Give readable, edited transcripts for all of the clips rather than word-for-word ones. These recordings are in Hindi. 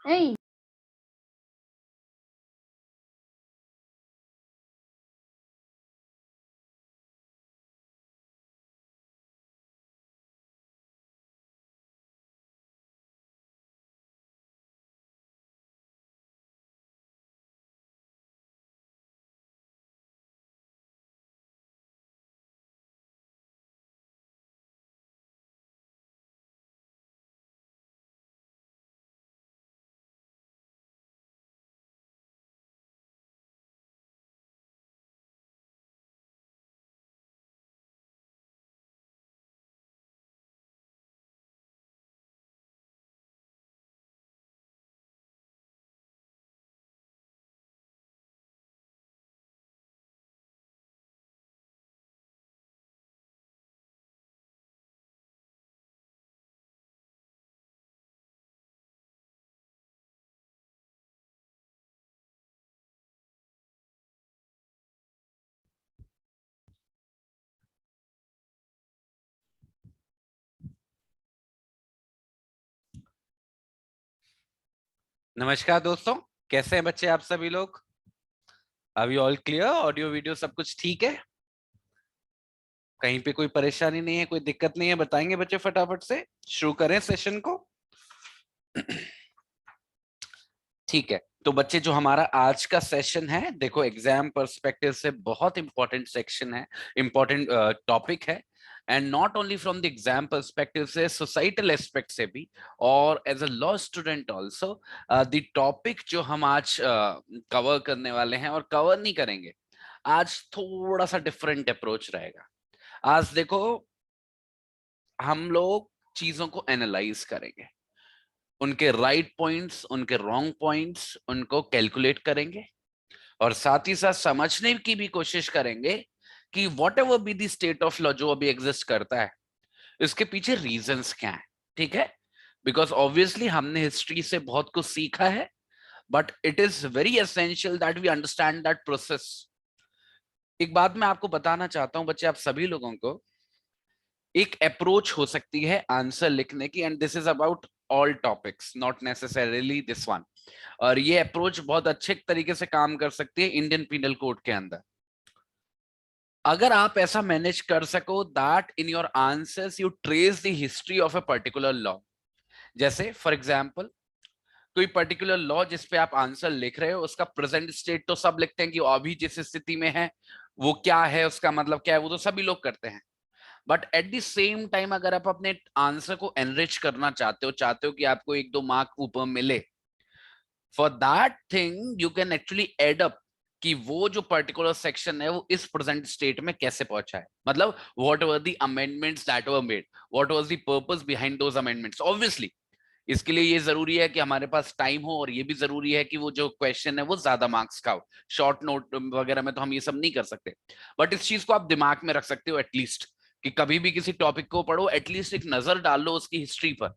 Hey, नमस्कार दोस्तों। कैसे हैं बच्चे आप सभी लोग? अभी ऑल क्लियर? ऑडियो वीडियो सब कुछ ठीक है? कहीं पे कोई परेशानी नहीं है, कोई दिक्कत नहीं है? बताएंगे बच्चे फटाफट से, शुरू करें सेशन को। ठीक है। तो बच्चे, जो हमारा आज का सेशन है, देखो एग्जाम पर्सपेक्टिव से बहुत इंपॉर्टेंट सेक्शन है, इंपॉर्टेंट टॉपिक है। And not only from the exam perspective से, सोसाइटल एस्पेक्ट से भी, और as a law student also. The topic जो हम आज कवर करने वाले हैं और कवर नहीं करेंगे आज, थोड़ा सा डिफरेंट अप्रोच रहेगा। आज देखो, हम लोग चीजों को एनालाइज करेंगे, उनके राइट पॉइंट्स, उनके रॉन्ग पॉइंट्स, उनको कैलकुलेट करेंगे, और साथ ही साथ समझने की भी कोशिश करेंगे कि what ever be the state of law जो अभी एग्जिस्ट करता है, इसके पीछे रीजंस क्या है। ठीक है? बिकॉज ऑब्वियसली हमने हिस्ट्री से बहुत कुछ सीखा है, but it is very essential that we understand that process. एक बात मैं आपको बताना चाहता हूं बच्चे, आप सभी लोगों को, एक अप्रोच हो सकती है आंसर लिखने की, and this is about all topics, not necessarily this one. और ये अप्रोच बहुत अच्छे तरीके से काम कर सकती है इंडियन पिनल कोड के अंदर। अगर आप ऐसा मैनेज कर सको that in your answers you trace the history of a particular law. जैसे फॉर एग्जांपल, कोई पर्टिकुलर लॉ जिस पे आप आंसर लिख रहे हो, उसका प्रेजेंट स्टेट तो सब लिखते हैं कि अभी जिस स्थिति में है वो क्या है, उसका मतलब क्या है, वो तो सभी लोग करते हैं। But at the same time, अगर आप अपने आंसर को एनरिच करना चाहते हो कि आपको एक दो मार्क ऊपर मिले, for that thing you can actually add up कि वो जो पर्टिकुलर सेक्शन है वो इस प्रेजेंट स्टेट में कैसे पहुंचा है। मतलब what were the amendments that were made, what was the purpose behind those amendments. Obviously इसके लिए ये जरूरी है कि हमारे पास टाइम हो, और ये भी जरूरी है कि वो जो क्वेश्चन है वो ज्यादा मार्क्स का हो। शॉर्ट नोट वगैरह में तो हम ये सब नहीं कर सकते, बट इस चीज को आप दिमाग में रख सकते हो एटलीस्ट, कि कभी भी किसी टॉपिक को पढ़ो, एटलीस्ट एक नजर डाल लो उसकी हिस्ट्री पर।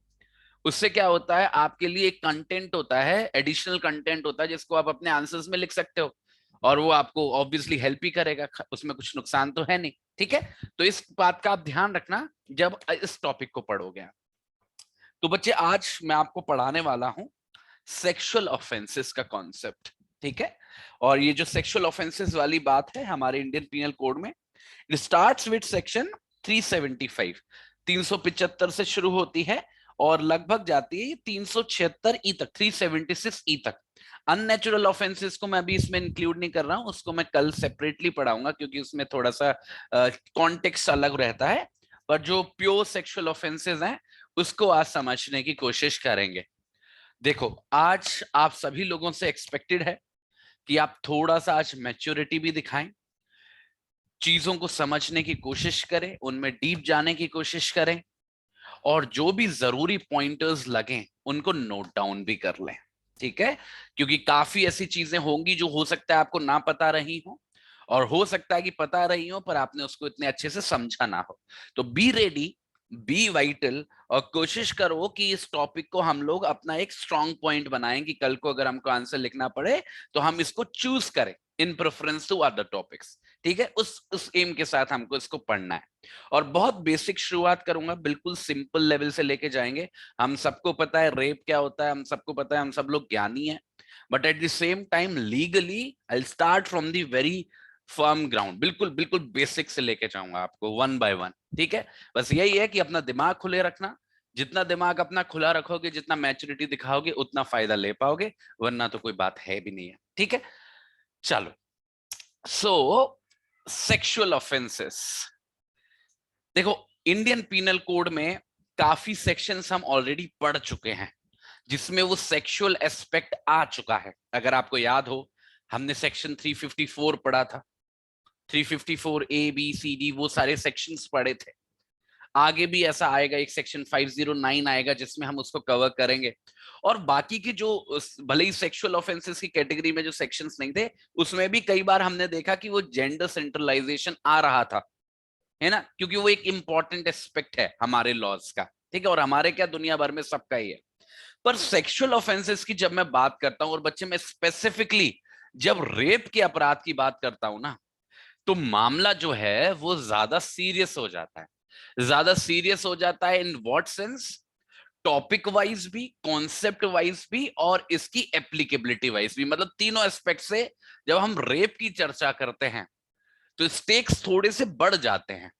उससे क्या होता है, आपके लिए एक कंटेंट होता है, एडिशनल कंटेंट होता है, जिसको आप अपने आंसर्स में लिख सकते हो, और वो आपको ऑब्वियसली हेल्प ही करेगा, उसमें कुछ नुकसान तो है नहीं। ठीक है? तो इस बात का आप ध्यान रखना जब इस टॉपिक को पढ़ोगे आप। तो बच्चे, आज मैं आपको पढ़ाने वाला हूं सेक्सुअल ऑफेंसेस का कॉन्सेप्ट। ठीक है? और ये जो सेक्सुअल ऑफेंसेस वाली बात है हमारे इंडियन पीनल कोड में, इट स्टार्ट्स विद सेक्शन 375, 375 से शुरू होती है, और लगभग जाती है 376 ई तक, 376 ई तक। अननेचुरल ऑफेंसेस को मैं अभी इसमें इंक्लूड नहीं कर रहा हूं, उसको मैं कल सेपरेटली पढ़ाऊंगा, क्योंकि उसमें थोड़ा सा कॉन्टेक्स्ट अलग रहता है। पर जो प्योर सेक्सुअल ऑफेंसेस हैं, उसको आज समझने की कोशिश करेंगे। देखो, आज आप सभी लोगों से एक्सपेक्टेड है कि आप थोड़ा सा आज मैच्योरिटी भी दिखाएं, चीजों को समझने की कोशिश करें, उनमें डीप जाने की कोशिश करें, और जो भी जरूरी पॉइंटर्स लगे उनको नोट डाउन भी कर लें। ठीक है? क्योंकि काफी ऐसी चीजें होंगी जो हो सकता है आपको ना पता रही हो, और हो सकता है कि पता रही हो पर आपने उसको इतने अच्छे से समझा ना हो। तो बी रेडी, बी वाइटल, और कोशिश करो कि इस टॉपिक को हम लोग अपना एक स्ट्रॉन्ग पॉइंट बनाएं, कि कल को अगर हमको आंसर लिखना पड़े तो हम इसको चूज करें। इन प्रेफरेंस टू अदर टॉपिक्स। ठीक है, उस एम के साथ हमको इसको पढ़ना है। और बहुत बेसिक शुरुआत करूंगा, बिल्कुल सिंपल लेवल से लेके जाएंगे। हम सबको पता है रेप क्या होता है, हम सबको पता है, हम सब लोग ज्ञानी हैं, but at the same time legally I start from the very firm ground, बिल्कुल बिल्कुल बेसिक से लेके जाऊंगा आपको वन बाय वन। ठीक है, बस यही है कि अपना दिमाग खुले रखना। जितना दिमाग अपना खुला रखोगे, जितना मैच्योरिटी दिखाओगे, उतना फायदा ले पाओगे, वरना तो कोई बात है भी नहीं है। ठीक है, चलो। सो सेक्सुअल ऑफेंसेस, देखो इंडियन पीनल कोड में काफी सेक्शंस हम ऑलरेडी पढ़ चुके हैं जिसमें वो सेक्सुअल एस्पेक्ट आ चुका है। अगर आपको याद हो, हमने सेक्शन 354 पढ़ा था, 354 ए बी सी डी, वो सारे सेक्शंस पढ़े थे। आगे भी ऐसा आएगा, एक सेक्शन 509 आएगा जिसमें हम उसको कवर करेंगे। और बाकी की जो भले ही सेक्सुअल ऑफेंसेस की कैटेगरी में जो सेक्शंस नहीं थे, उसमें भी कई बार हमने देखा कि वो जेंडर सेंट्रलाइजेशन आ रहा था, है ना, क्योंकि वो एक इंपॉर्टेंट एस्पेक्ट है हमारे लॉज का। ठीक है, और हमारे क्या, दुनिया भर में सबका ही है। पर सेक्सुअल ऑफेंसेस की जब मैं बात करता हूं, और बच्चे मैं स्पेसिफिकली जब रेप के अपराध की बात करता हूं ना, तो मामला जो है वो ज्यादा सीरियस हो जाता है। ज्यादा सीरियस हो जाता है in what sense, topic wise भी, कॉन्सेप्ट वाइज भी, और इसकी एप्लीकेबिलिटी वाइज भी, मतलब तीनों एस्पेक्ट से जब हम रेप की चर्चा करते हैं तो स्टेक्स थोड़े से बढ़ जाते हैं।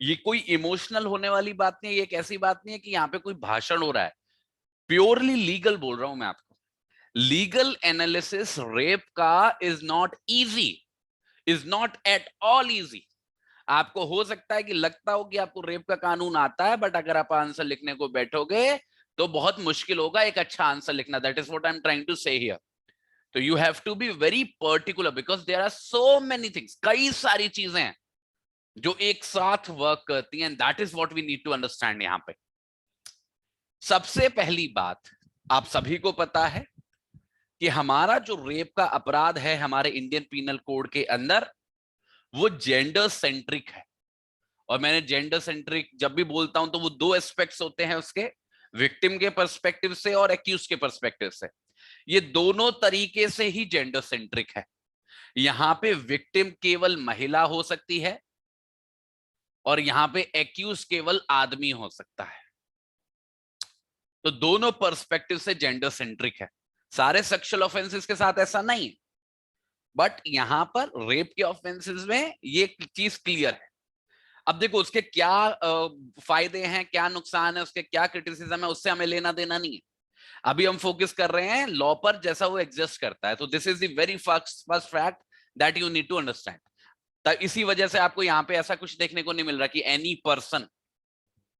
ये कोई इमोशनल होने वाली बात नहीं है, ये एक ऐसी बात नहीं है कि यहाँ पे कोई भाषण हो रहा है, प्योरली लीगल बोल रहा हूं मैं आपको। लीगल एनालिसिस रेप का is not easy, is not at all easy. आपको हो सकता है कि लगता हो कि आपको रेप का कानून आता है, बट अगर आप आंसर लिखने को बैठोगे तो बहुत मुश्किल होगा एक अच्छा आंसर लिखना। That is what I am trying to say here. तो you have to be very particular because there are so many things, कई सारी चीजें हैं जो एक साथ वर्क करती हैं, that is what we need to understand. यहां पे सबसे पहली बात, आप सभी को पता है कि हमारा जो रेप का अपराध है हमारे इंडियन पीनल कोड के अंदर, वो जेंडर सेंट्रिक है। और मैंने जेंडर सेंट्रिक जब भी बोलता हूं तो वो दो एस्पेक्ट्स होते हैं उसके, विक्टिम के पर्सपेक्टिव से और एक्यूज के पर्सपेक्टिव से। ये दोनों तरीके से ही जेंडर सेंट्रिक है। यहां पे विक्टिम केवल महिला हो सकती है और यहां पे एक्यूज केवल आदमी हो सकता है। तो दोनों पर्सपेक्टिव से जेंडर सेंट्रिक है। सारे सेक्सुअल ऑफेंसेस के साथ ऐसा नहीं है, बट यहां पर रेप के ऑफेंसेस में ये चीज क्लियर है। अब देखो उसके क्या फायदे हैं, क्या नुकसान है, उसके क्या क्रिटिसिज्म है, उससे हमें लेना देना नहीं है। अभी हम फोकस कर रहे हैं लॉ पर, जैसा वो एग्जिस्ट करता है। तो this is the very first fact that you need to understand. इसी वजह से आपको यहाँ पे ऐसा कुछ देखने को नहीं मिल रहा कि एनी पर्सन,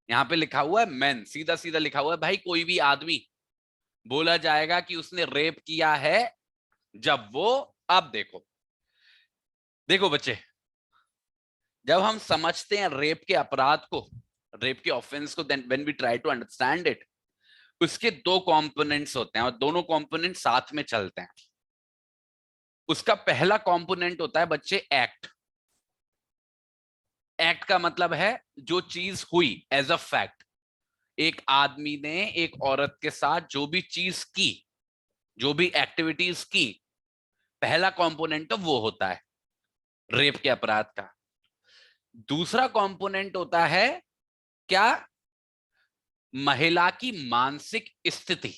यहाँ पे लिखा हुआ है मैन, सीधा सीधा लिखा हुआ है भाई, कोई भी आदमी बोला जाएगा कि उसने रेप किया है जब वो, अब देखो देखो बच्चे, जब हम समझते हैं रेप के अपराध को, रेप के ऑफेंस को, then when we try to understand it, उसके दो कंपोनेंट्स होते हैं और दोनों कंपोनेंट साथ में चलते हैं। उसका पहला कंपोनेंट होता है बच्चे एक्ट। एक्ट का मतलब है जो चीज हुई एज अ फैक्ट, एक आदमी ने एक औरत के साथ जो भी चीज की, जो भी एक्टिविटीज की, पहला कंपोनेंट तो वो होता है रेप के अपराध का। दूसरा कंपोनेंट होता है क्या, महिला की मानसिक स्थिति,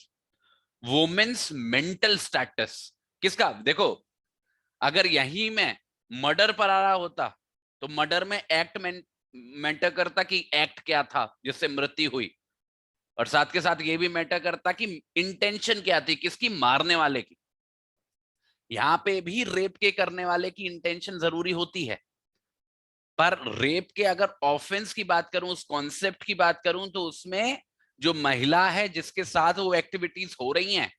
वुमेन्स मेंटल स्टेटस। किसका, देखो अगर यही में मर्डर पर आ रहा होता तो मर्डर में एक्ट मैटर करता कि एक्ट क्या था जिससे मृत्यु हुई, और साथ के साथ ये भी मैटर करता कि इंटेंशन क्या थी, किसकी, मारने वाले की। यहां पे भी रेप के करने वाले की इंटेंशन जरूरी होती है, पर रेप के अगर ऑफेंस की बात करूं, उस कॉन्सेप्ट की बात करूं, तो उसमें जो महिला है जिसके साथ वो एक्टिविटीज हो रही हैं,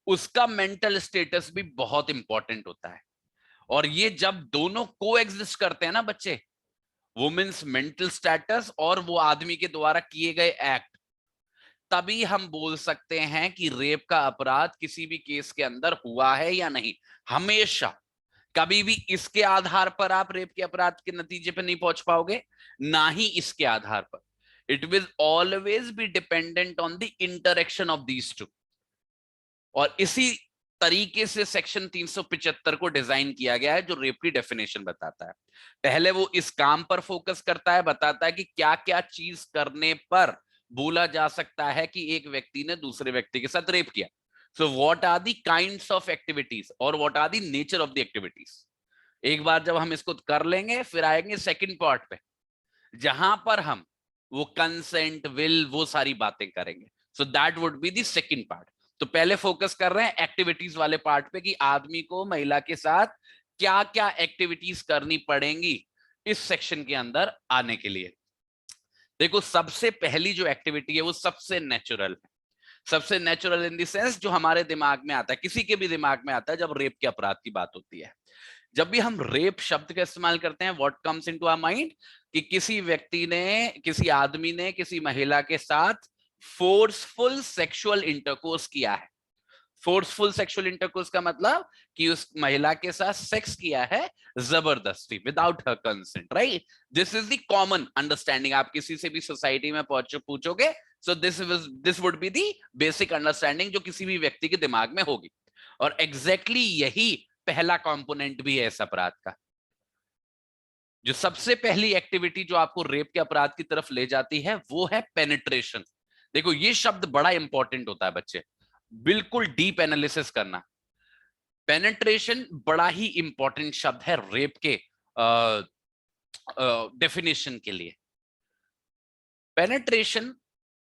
उसका मेंटल स्टेटस भी बहुत इंपॉर्टेंट होता है। और ये जब दोनों को एग्जिस्ट करते हैं ना बच्चे, वुमेन्स मेंटल स्टेटस और वो आदमी के द्वारा किए गए एक्ट, तभी हम बोल सकते हैं कि रेप का अपराध किसी भी केस के अंदर हुआ है या नहीं। हमेशा कभी भी इसके आधार पर आप रेप के अपराध के नतीजे पर नहीं पहुंच पाओगे, ना ही इसके आधार पर। It will always be dependent on the interaction of these two. और इसी तरीके से सेक्शन 375 को डिजाइन किया गया है जो रेप की डेफिनेशन बताता है। पहले वो इस काम पर फोकस करता है, बताता है कि क्या क्या चीज करने पर बोला जा सकता है कि एक व्यक्ति ने दूसरे व्यक्ति के साथ रेप किया। So what are the kinds of activities और what are the nature of the activities. एक बार जब हम इसको कर लेंगे फिर आएंगे सेकंड पार्ट पे, जहां पर हम वो कंसेंट विल वो सारी बातें करेंगे। So that would be the second part. तो पहले फोकस कर रहे हैं एक्टिविटीज वाले पार्ट पे कि आदमी को महिला के साथ क्या क्या एक्टिविटीज करनी पड़ेंगी इस सेक्शन के अंदर आने के लिए। देखो सबसे पहली जो एक्टिविटी है वो सबसे नेचुरल है। सबसे नेचुरल इन द सेंस जो हमारे दिमाग में आता है, किसी के भी दिमाग में आता है जब रेप के अपराध की बात होती है। जब भी हम रेप शब्द का इस्तेमाल करते हैं, what comes into our mind कि किसी व्यक्ति ने, किसी आदमी ने किसी महिला के साथ फोर्सफुल सेक्सुअल इंटरकोर्स किया है। फोर्सफुल सेक्सुअल इंटरकोर्स का मतलब कि उस महिला के साथ सेक्स किया है जबरदस्ती, without her consent, right. This is the common understanding. आप किसी से भी सोसाइटी में पूछोगे, so this would be the basic understanding जो किसी भी व्यक्ति के दिमाग में होगी। और एग्जैक्टली यही पहला कंपोनेंट भी है इस अपराध का। जो सबसे पहली एक्टिविटी जो आपको रेप के अपराध की तरफ ले जाती है वो है पेनिट्रेशन। देखो ये शब्द बड़ा इंपॉर्टेंट होता है बच्चे, बिल्कुल डीप एनालिसिस करना। पेनिट्रेशन बड़ा ही इंपॉर्टेंट शब्द है रेप के डेफिनेशन के लिए। पेनिट्रेशन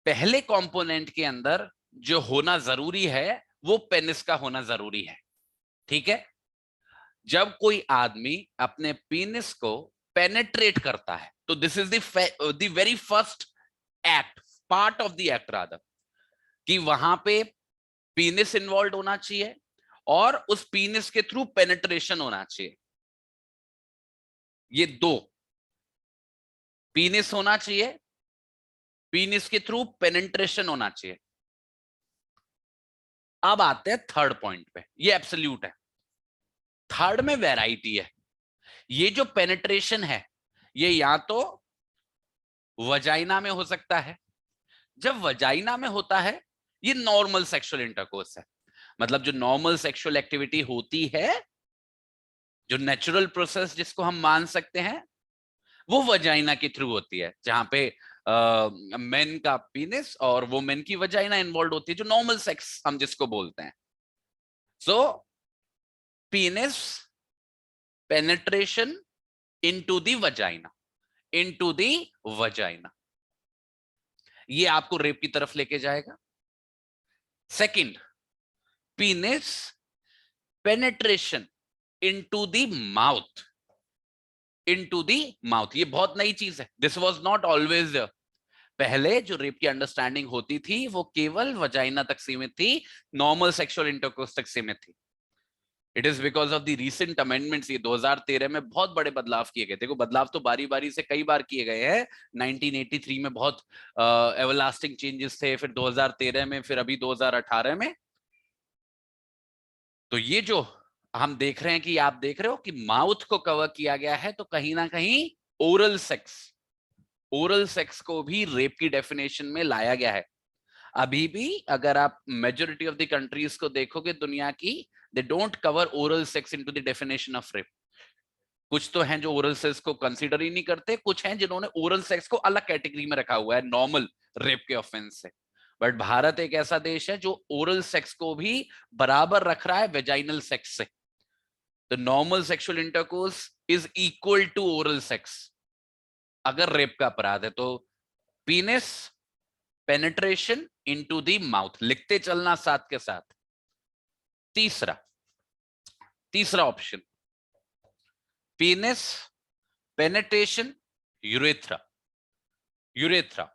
पहले कंपोनेंट के अंदर जो होना जरूरी है वो पेनिस का होना जरूरी है, ठीक है। जब कोई आदमी अपने पीनिस को पेनेट्रेट करता है तो this is the very first act, part of the act rather, कि वहां पे पीनिस इन्वॉल्व होना चाहिए और उस पीनिस के थ्रू पेनेट्रेशन होना चाहिए। ये दो, पीनिस होना चाहिए, पीनिस के थ्रू पेनेट्रेशन होना चाहिए। अब आते हैं थर्ड पॉइंट पे, ये एब्सोल्यूट है। थर्ड में वैरायटी है। ये जो पेनेट्रेशन है ये या तो वजाइना में हो सकता है। जब वजाइना में होता है ये नॉर्मल सेक्सुअल इंटरकोर्स है, मतलब जो नॉर्मल सेक्सुअल एक्टिविटी होती है, जो नेचुरल प्रोसेस जिसको हम मान सकते हैं, वो वजाइना के थ्रू होती है, जहां पे मेन का पीनिस और वुमेन की वजाइना इन्वॉल्व होती है, जो नॉर्मल सेक्स हम जिसको बोलते हैं। So penis penetration into the vagina, into the vagina, ये आपको रेप की तरफ लेके जाएगा। Second, penis penetration into the mouth, into the mouth, ये बहुत नई चीज है। This was not always. पहले जो रेप की अंडरस्टैंडिंग होती थी वो केवल वजाइना तक सीमित थी, नॉर्मल सेक्सुअल इंटरकोर्स तक सीमित थी। It is because of the recent amendments, ये 2013 में बहुत बड़े बदलाव किए गए। देखो बदलाव तो बारी बारी से कई बार किए गए हैं। 1983 में बहुत एवरलास्टिंग चेंजेस थे, फिर 2013 में, फिर अभी 2018 में। तो ये जो हम देख रहे हैं कि आप देख रहे हो कि माउथ को कवर किया गया है, तो कहीं ना कहीं ओरल सेक्स, ओरल सेक्स को भी रेप की डेफिनेशन में लाया गया है। अभी भी अगर आप मेजोरिटी ऑफ द कंट्रीज को देखोगे दुनिया की, they don't cover oral sex into the definition of rape. कुछ तो हैं जो ओरल सेक्स को कंसीडर ही नहीं करते, कुछ हैं जिन्होंने ओरल सेक्स को अलग कैटेगरी में रखा हुआ है नॉर्मल रेप के ऑफेंस से। बट भारत एक ऐसा देश है जो ओरल सेक्स को भी बराबर रख रहा है वेजाइनल सेक्स से। The normal sexual intercourse is equal to oral sex अगर रेप का अपराध है तो। Penis penetration into the mouth, लिखते चलना साथ के साथ। तीसरा, तीसरा option, penis penetration urethra. Urethra,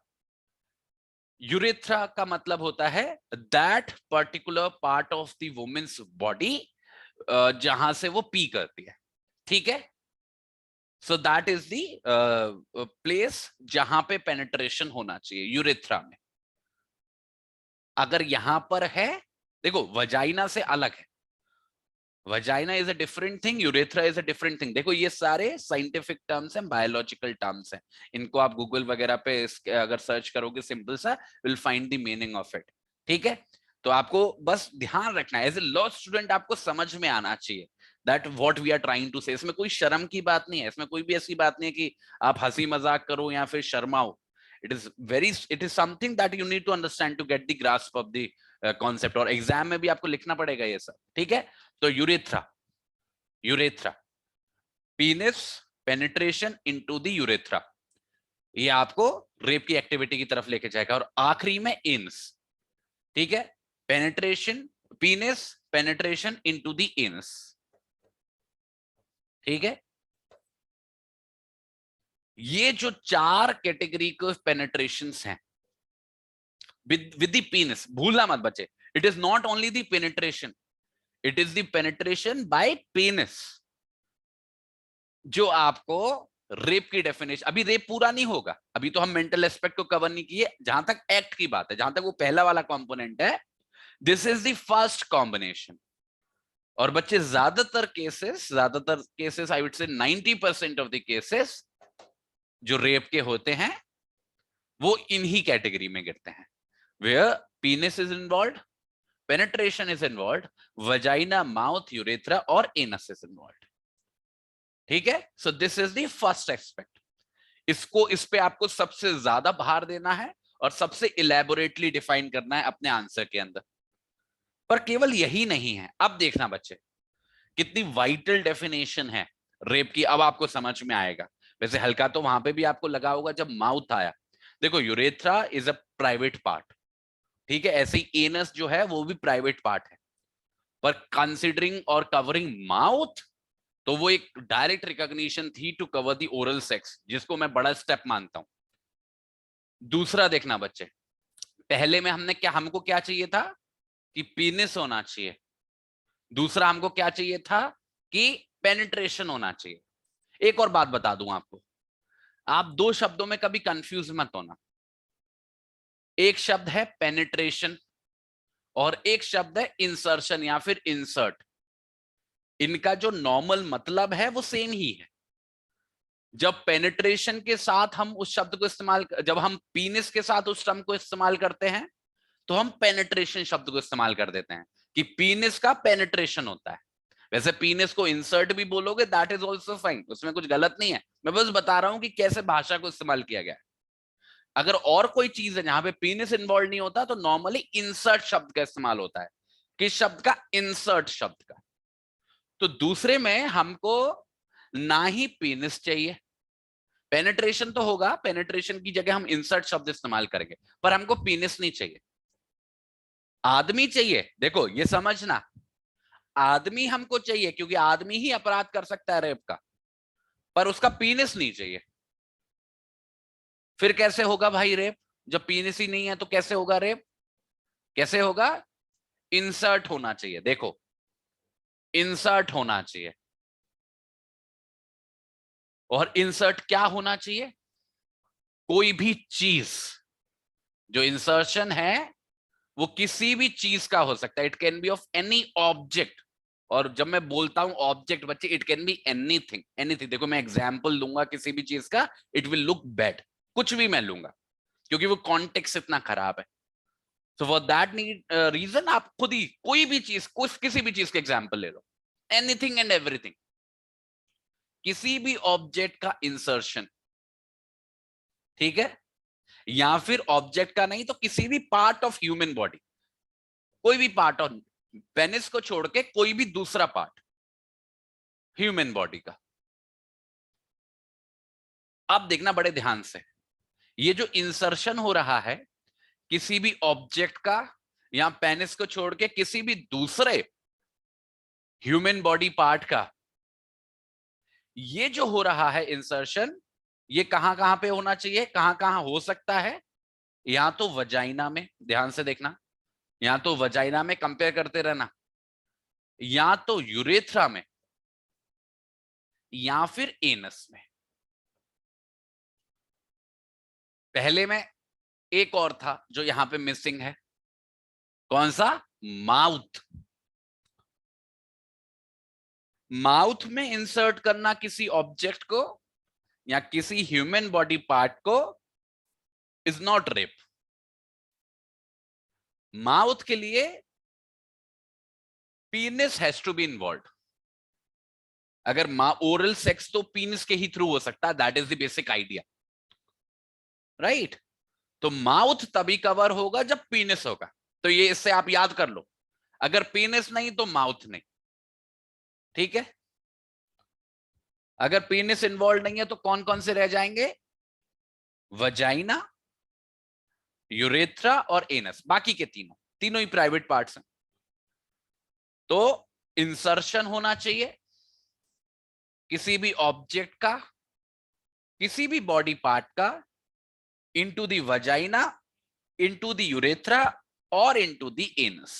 urethra का मतलब होता है that particular part of the women's body जहां से वो पी करती है, ठीक है। So that is the place जहां पे पेनिट्रेशन होना चाहिए, यूरेथ्रा में। अगर यहां पर है, देखो वजाइना से अलग है, vagina is a different thing, urethra is a different thing. देखो ये सारे साइंटिफिक टर्म्स हैं, बायोलॉजिकल टर्म्स हैं, इनको आप गूगल वगैरह पे अगर सर्च करोगे सिंपल सा, will find the meaning of it, ठीक है। तो आपको बस ध्यान रखना है, एज ए लॉ स्टूडेंट आपको समझ में आना चाहिए that what we are trying to say. इसमें कोई शर्म की बात नहीं है, इसमें कोई भी ऐसी बात नहीं है कि आप हंसी मजाक करो या फिर शर्माओ। It is something that you need to understand to get the grasp of the concept, और एग्जाम में भी आपको लिखना पड़ेगा ये सब, ठीक है। तो urethra, urethra, penis penetration into the urethra, ये आपको रेप की एक्टिविटी की तरफ लेके जाएगा। और आखिरी में इन्स, ठीक है, penetration, penis penetration into the anus, ठीक है। ये जो चार कैटेगरी के पेनिट्रेशंस हैं with the penis, भूलना मत बच्चे, it is not only the penetration, it is the penetration by penis। जो आपको रेप की डेफिनेशन, अभी रेप पूरा नहीं होगा, अभी तो हम मेंटल एस्पेक्ट को कवर नहीं किए, जहां तक एक्ट की बात है, जहां तक वो पहला वाला कंपोनेंट है, this is the first combination. और बच्चे ज्यादातर cases I would say 90% of the cases जो रेप के होते हैं वो इन्हीं कैटेगरी में गिरते हैं, where penis is involve, penetration is involve, vagina, mouth, urethra और एनस इज इन्वॉल्व, ठीक है। So this is the first aspect. इस पे आपको सबसे ज्यादा भार देना है और सबसे इलेबोरेटली डिफाइन करना है अपने आंसर के अंदर। पर केवल यही नहीं है, अब देखना बच्चे कितनी वाइटल डेफिनेशन है रेप की, अब आपको समझ में आएगा। वैसे हल्का तो वहां पे भी आपको लगा होगा जब माउथ आया। देखो urethra is a private part, ठीक है, ऐसे ही एनस जो है वो भी प्राइवेट पार्ट है, पर कंसिडरिंग और कवरिंग माउथ, तो वो एक डायरेक्ट रिकॉग्निशन थी to cover the oral sex, जिसको मैं बड़ा स्टेप मानता हूं। दूसरा देखना बच्चे, पहले में हमको क्या चाहिए था कि पीनिस होना चाहिए, दूसरा हमको क्या चाहिए था कि पेनिट्रेशन होना चाहिए। एक और बात बता दूं आपको, आप दो शब्दों में कभी कंफ्यूज मत होना, एक शब्द है पेनिट्रेशन और एक शब्द है इंसर्शन या फिर इंसर्ट। इनका जो नॉर्मल मतलब है वो सेम ही है। जब पेनिट्रेशन के साथ हम उस शब्द को इस्तेमाल, जब हम पीनिस के साथ उस टर्म को इस्तेमाल करते हैं तो हम पेनिट्रेशन शब्द को इस्तेमाल कर देते हैं कि पीनिस का पेनिट्रेशन होता है। वैसे पीनिस को इंसर्ट भी बोलोगे, दैट इज ऑल्सो फाइन, उसमें कुछ गलत नहीं है। मैं बस बता रहा हूं कि कैसे भाषा को इस्तेमाल किया गया है। अगर और कोई चीज है जहां पे पीनिस इन्वॉल्व नहीं होता तो नॉर्मली इंसर्ट शब्द का इस्तेमाल होता है। किस शब्द का? इंसर्ट शब्द का। तो दूसरे में हमको ना ही पीनिस चाहिए, पेनिट्रेशन तो होगा, पेनिट्रेशन की जगह हम इंसर्ट शब्द इस्तेमाल करेंगे, पर हमको पीनिस नहीं चाहिए, आदमी चाहिए। देखो ये समझना, आदमी हमको चाहिए क्योंकि आदमी ही अपराध कर सकता है रेप का, पर उसका पीनिस नहीं चाहिए। फिर कैसे होगा भाई रेप? जब पीनिस ही नहीं है तो कैसे होगा रेप? कैसे होगा? इंसर्ट होना चाहिए। देखो इंसर्ट होना चाहिए, और इंसर्ट क्या होना चाहिए? कोई भी चीज, जो इंसर्शन है वो किसी भी चीज का हो सकता है, it can B of any object. और जब मैं बोलता हूं ऑब्जेक्ट बच्चे, it can be anything, anything. देखो मैं एग्जांपल दूंगा किसी भी चीज का, इट विल लुक बैड, कुछ भी मैं लूंगा क्योंकि वो कॉन्टेक्स्ट इतना खराब है। So for that need reason आप खुद ही कोई भी चीज, कुछ किसी भी चीज का एग्जांपल ले लो, एनीथिंग एंड एवरीथिंग, किसी भी ऑब्जेक्ट का इंसर्शन, ठीक है, या फिर ऑब्जेक्ट का नहीं तो किसी भी पार्ट ऑफ ह्यूमन बॉडी, कोई भी पार्ट ऑफ, पेनिस को छोड़ के कोई भी दूसरा पार्ट ह्यूमन बॉडी का। अब देखना बड़े ध्यान से, ये जो इंसर्शन हो रहा है किसी भी ऑब्जेक्ट का या पेनिस को छोड़ के किसी भी दूसरे ह्यूमन बॉडी पार्ट का, ये जो हो रहा है इंसर्शन, ये कहां कहां पे होना चाहिए, कहां कहां हो सकता है? या तो वजाइना में, ध्यान से देखना, या तो वजाइना में, कंपेयर करते रहना, या तो यूरेथ्रा में, या फिर एनस में। पहले में एक और था जो यहां पे मिसिंग है, कौन सा? माउथ। माउथ में इंसर्ट करना किसी ऑब्जेक्ट को या किसी ह्यूमन बॉडी पार्ट को इज नॉट रेप। माउथ के लिए penis has to be involve. अगर ओरल सेक्स तो पीनिस के ही थ्रू हो सकता है, that is the basic idea, right. तो माउथ तभी कवर होगा जब पीनिस होगा। तो ये इससे आप याद कर लो, अगर पीनिस नहीं तो माउथ नहीं, ठीक है। अगर पीनिस इन्वॉल्व नहीं है तो कौन कौन से रह जाएंगे? वजाइना, यूरेथ्रा और एनस, बाकी के तीनों तीनों ही प्राइवेट पार्ट्स हैं। तो इंसर्शन होना चाहिए किसी भी ऑब्जेक्ट का, किसी भी बॉडी पार्ट का, into the vagina, into the urethra और इनटू द एनस।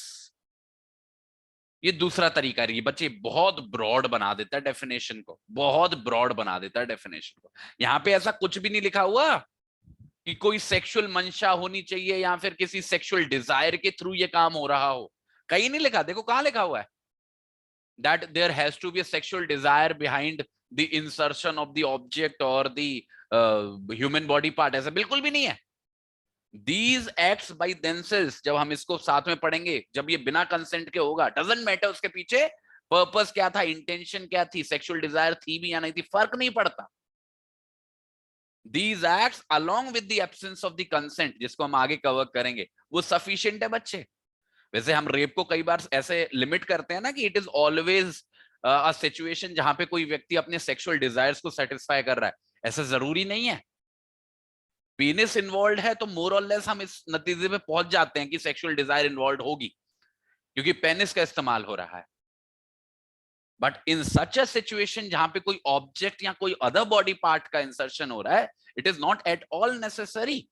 ये दूसरा तरीका है। ये बच्चे बहुत ब्रॉड बना देता है डेफिनेशन को, बहुत ब्रॉड बना देता है डेफिनेशन को। यहां पे ऐसा कुछ भी नहीं लिखा हुआ कि कोई सेक्सुअल मंशा होनी चाहिए या फिर किसी सेक्सुअल डिजायर के थ्रू ये काम हो रहा हो। कहीं नहीं लिखा, देखो कहां लिखा हुआ है that there has to be a sexual desire behind the insertion of the object or the human body part, ऐसा बिल्कुल भी नहीं है। These acts by themselves, जब हम इसको साथ में पढ़ेंगे, जब ये बिना कंसेंट के होगा, डजंट मैटर उसके पीछे पर्पस क्या था, इंटेंशन क्या थी, सेक्सुअल डिजायर थी भी या नहीं थी, फर्क नहीं पड़ता। These acts along with the absence of the consent, जिसको हम आगे कवर करेंगे, वो सफिशिएंट है बच्चे। वैसे हम रेप को कई बार ऐसे लिमिट करते हैं ना कि it is always a situation जहां पे कोई व्यक्ति अपने सेक्सुअल डिजायर्स को सेटिस्फाई कर रहा है, ऐसा जरूरी नहीं है। पीनिस इन्वॉल्व है तो मोर और लेस हम इस नतीजे पे पहुंच जाते हैं कि सेक्सुअल डिजायर इन्वॉल्व होगी, क्योंकि पेनिस का इस्तेमाल हो रहा है। But in such a situation जहां पे कोई ऑब्जेक्ट या कोई अदर बॉडी पार्ट का इंसर्शन हो रहा है, it is not at all necessary.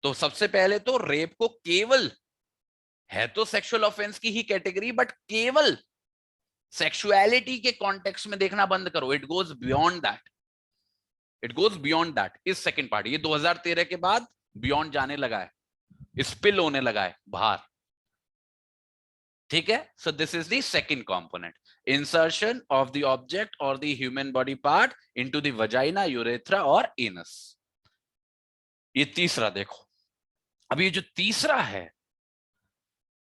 तो सबसे पहले तो रेप को केवल, है तो सेक्सुअल ऑफेंस की ही कैटेगरी, बट केवल सेक्सुअलिटी के कॉन्टेक्स्ट में देखना बंद करो। It goes beyond that, it goes beyond that. इस सेकंड पार्ट ये 2013 के बाद बियॉन्ड जाने लगा है, स्पिल होने लगा है बाहर, ठीक है। So this is the second component, insertion of the object और the human body part into the vagina, urethra और एनस। ये तीसरा देखो। अब ये जो तीसरा है,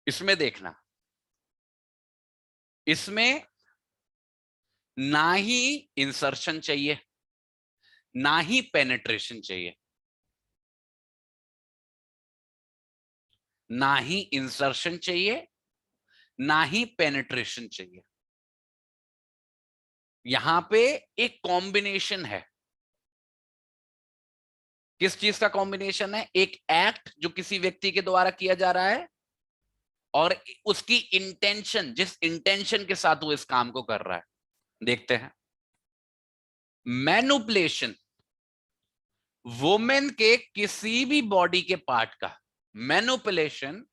इसमें देखना, इसमें ना ही इंसर्शन चाहिए ना ही पेनिट्रेशन चाहिए, ना ही इंसर्शन चाहिए ना ही पेनिट्रेशन चाहिए। यहां पे एक कॉम्बिनेशन है। किस चीज का कॉम्बिनेशन है? एक एक्ट जो किसी व्यक्ति के द्वारा किया जा रहा है और उसकी इंटेंशन, जिस इंटेंशन के साथ वो इस काम को कर रहा है। देखते हैं। मैनुपुलेशन, वुमेन के किसी भी बॉडी के पार्ट का, मैनुपुलेशन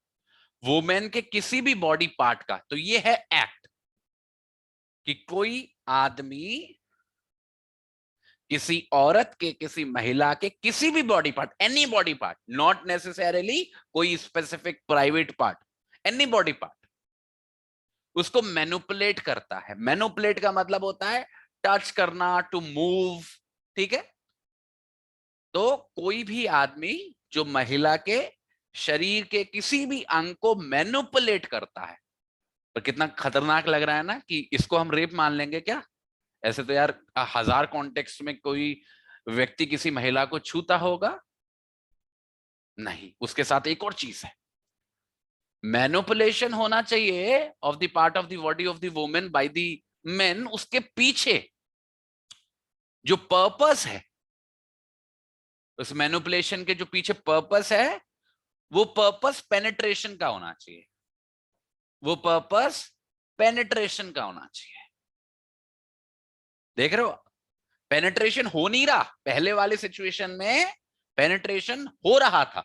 वुमेन के किसी भी बॉडी पार्ट का, तो ये है एक्ट कि कोई आदमी किसी औरत के, किसी महिला के किसी भी body part, any body part, not necessarily कोई specific private part, any body part, उसको मैनुपुलेट करता है। मैनुपुलेट का मतलब होता है टच करना, टू मूव, ठीक है। तो कोई भी आदमी जो महिला के शरीर के किसी भी अंग को मैनुपुलेट करता है, तो कितना खतरनाक लग रहा है ना कि इसको हम रेप मान लेंगे क्या? ऐसे तो यार हजार कॉन्टेक्स्ट में कोई व्यक्ति किसी महिला को छूता होगा नहीं। उसके साथ एक और चीज है, मैनिपुलेशन होना चाहिए of the part of the body of the women by the main. उसके पीछे जो पर्पस है, उस मैनिपुलेशन के जो पीछे पर्पस है, वो पर्पस पेनिट्रेशन का होना चाहिए, वो पर्पस पेनिट्रेशन का होना चाहिए। देख रहे हो, पेनिट्रेशन हो नहीं रहा। पहले वाले सिचुएशन में पेनिट्रेशन हो रहा था,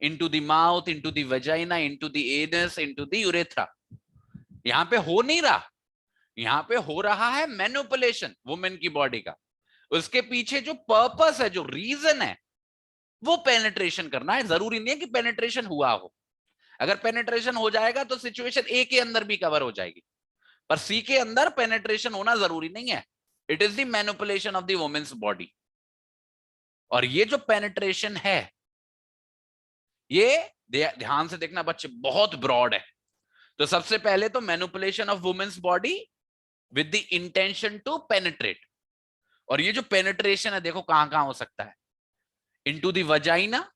into the mouth, into the vagina, into the anus, into the urethra। यहां पे हो नहीं रहा, यहां पे हो रहा है मैनिपुलेशन वुमेन की बॉडी का। उसके पीछे जो पर्पस है, जो रीजन है, वो पेनिट्रेशन करना है। जरूरी नहीं है कि पेनिट्रेशन हुआ हो। अगर पेनिट्रेशन हो जाएगा तो सिचुएशन ए के अंदर भी कवर हो जाएगी, पर सी के अंदर पेनिट्रेशन होना जरूरी नहीं है। It is the manipulation of the women's body. और ये जो पेनिट्रेशन है, ये ध्यान से देखना बच्चे, बहुत ब्रॉड है। तो सबसे पहले तो manipulation of women's body with the intention to penetrate. और ये जो पेनिट्रेशन है देखो कहां कहां हो सकता है, into the vagina,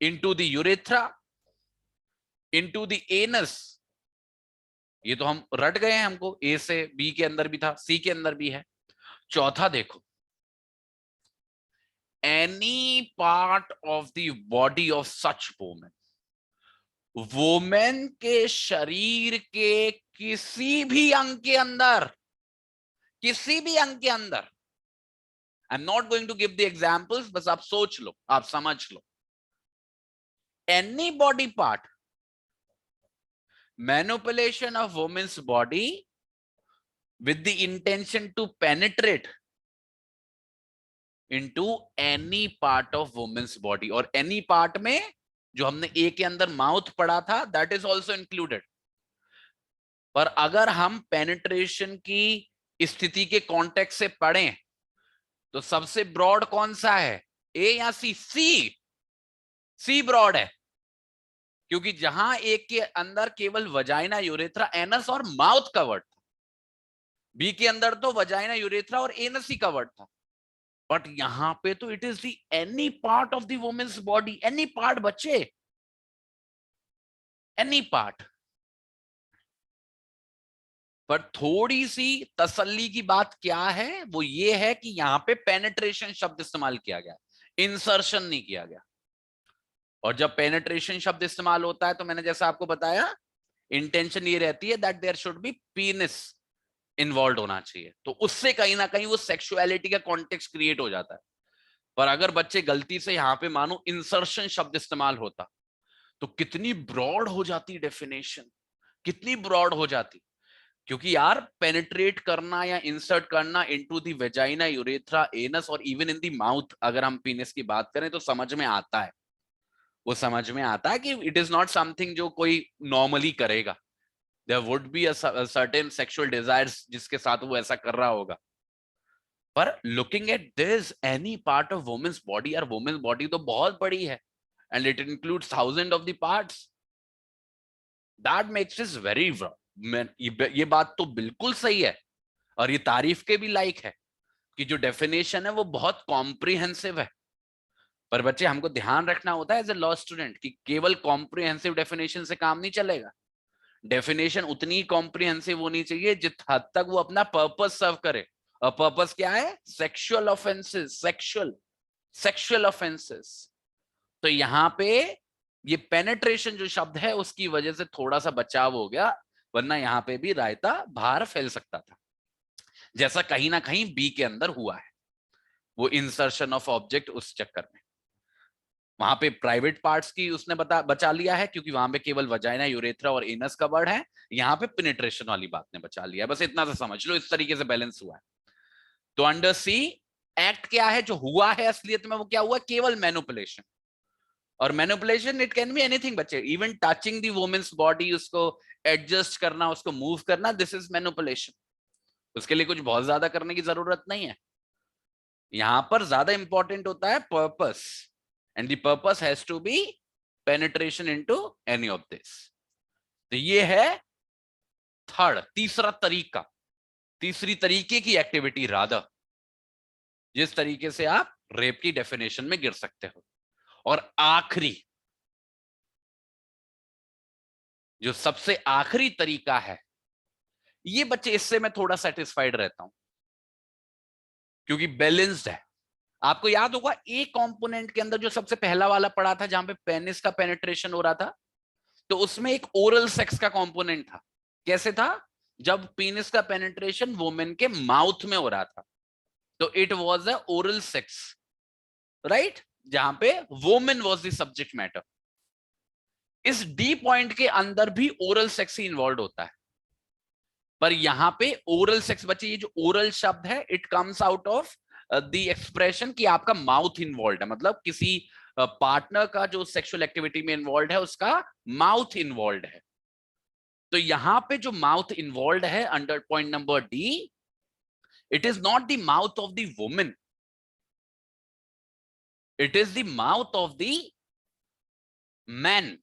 into the urethra, into the anus. ये तो हम रट गए हैं, हमको ए से बी के अंदर भी था, सी के अंदर भी है। चौथा देखो, any part of the body of such women, women के शरीर के किसी भी अंग के अंदर, किसी भी अंग के अंदर, I am not going to give the examples, बस आप सोच लो, आप समझ लो। Any body part, manipulation of women's body with the intention to penetrate into any part of woman's body। और any part में जो हमने ए के अंदर माउथ पढ़ा था, that is also included। पर अगर हम पेनिट्रेशन की स्थिति के कॉन्टेक्स्ट से पढ़ें तो सबसे ब्रॉड कौन सा है, ए या सी? सी ब्रॉड है, क्योंकि जहां एक के अंदर केवल वजाइना, यूरेथ्रा, एनस और माउथ कवर्ड था, बी के अंदर तो वजाइना, यूरेथ्रा और एनस ही कवर्ड था। बट यहां पे तो it is the any part of the women's body, any part बच्चे, एनी पार्ट। पर थोड़ी सी तसल्ली की बात क्या है, वो ये है कि यहां पे पेनिट्रेशन शब्द इस्तेमाल किया गया, इंसर्शन नहीं किया गया। और जब पेनिट्रेशन शब्द इस्तेमाल होता है तो मैंने जैसा आपको बताया, इंटेंशन ये रहती है that there should be penis involve होना चाहिए, तो उससे कहीं ना कहीं वो सेक्सुअलिटी का कॉन्टेक्स्ट क्रिएट हो जाता है। पर अगर बच्चे गलती से यहां पे मानो इंसर्शन शब्द इस्तेमाल होता तो कितनी ब्रॉड हो जाती डेफिनेशन, कितनी ब्रॉड हो जाती। क्योंकि यार पेनिट्रेट करना या इंसर्ट करना into the vagina, urethra, anus और इवन इन द माउथ, अगर हम पीनिस की बात करें तो समझ में आता है, वो समझ में आता है कि इट इज नॉट समथिंग जो कोई नॉर्मली करेगा। There would be a certain sexual desires जिसके साथ वो ऐसा कर रहा होगा। पर looking at this, any part of women's body, यार वुमेन्स बॉडी तो बहुत बड़ी है and it includes thousands of the parts, that makes it very ये बात तो बिल्कुल सही है और ये तारीफ के भी लायक है कि जो डेफिनेशन है वो बहुत कॉम्प्रिहेंसिव है। पर बच्चे हमको ध्यान रखना होता है एज ए लॉ स्टूडेंट कि केवल कॉम्प्रिहेंसिव डेफिनेशन से काम नहीं चलेगा। डेफिनेशन उतनी कॉम्प्रिहेंसिव होनी चाहिए जिस हद तक वो अपना पर्पस सर्व करे। और पर्पस क्या है? Sexual offences, sexual offences. तो यहां पे ये पेनेट्रेशन जो शब्द है उसकी वजह से थोड़ा सा बचाव हो गया, वरना यहां पे भी रायता बाहर फैल सकता था, जैसा कहीं ना कहीं बी के अंदर हुआ है, वो इंसर्शन ऑफ ऑब्जेक्ट उस चक्कर में। वहां पे प्राइवेट पार्ट्स की उसने बचा लिया है क्योंकि वहां पे केवल वजाइना, यूरेथ्रा और एनस का वर्ड है, यहाँ पे पेनिट्रेशन वाली बात ने बचा लिया है। बस इतना सा समझ लो, इस तरीके से बैलेंस हुआ है। तो अंडर सी एक्ट क्या है जो हुआ है असलियत में, वो क्या हुआ? केवल मैनिपुलेशन। और manipulation it can be anything बच्चे, even touching the women's body, उसको एडजस्ट करना, उसको मूव करना, दिस इज मैनिपुलेशन। उसके लिए कुछ बहुत ज्यादा करने की जरूरत नहीं है। यहां पर ज्यादा इंपॉर्टेंट होता है purpose, and the purpose has to be penetration into any of this. तो ये है तीसरा तरीका, तीसरी तरीके की एक्टिविटी रादर, जिस तरीके से आप रेप की डेफिनेशन में गिर सकते हो। और आखिरी, जो सबसे आखिरी तरीका है, ये बच्चे इससे मैं थोड़ा सेटिस्फाइड रहता हूं क्योंकि बैलेंस्ड है। आपको याद होगा ए कंपोनेंट के अंदर जो सबसे पहला वाला पड़ा था जहां पे पेनिस का पेनिट्रेशन हो रहा था, तो उसमें एक ओरल सेक्स का कंपोनेंट था। कैसे था? जब पेनिस का पेनिट्रेशन वुमेन के माउथ में हो रहा था तो it was a oral sex, right, जहां पे women was the subject matter. इस डी पॉइंट के अंदर भी ओरल सेक्स ही इन्वॉल्व होता है। पर यहां पे ओरल सेक्स बच्चे, ये जो ओरल शब्द है it comes out of the expression कि आपका माउथ इन्वॉल्व है, मतलब किसी पार्टनर का जो सेक्सुअल एक्टिविटी में इन्वॉल्व है उसका माउथ इन्वॉल्व है। तो यहां पे जो माउथ इन्वॉल्व है under point number D, it is not the mouth of the women, it is the mouth of the man,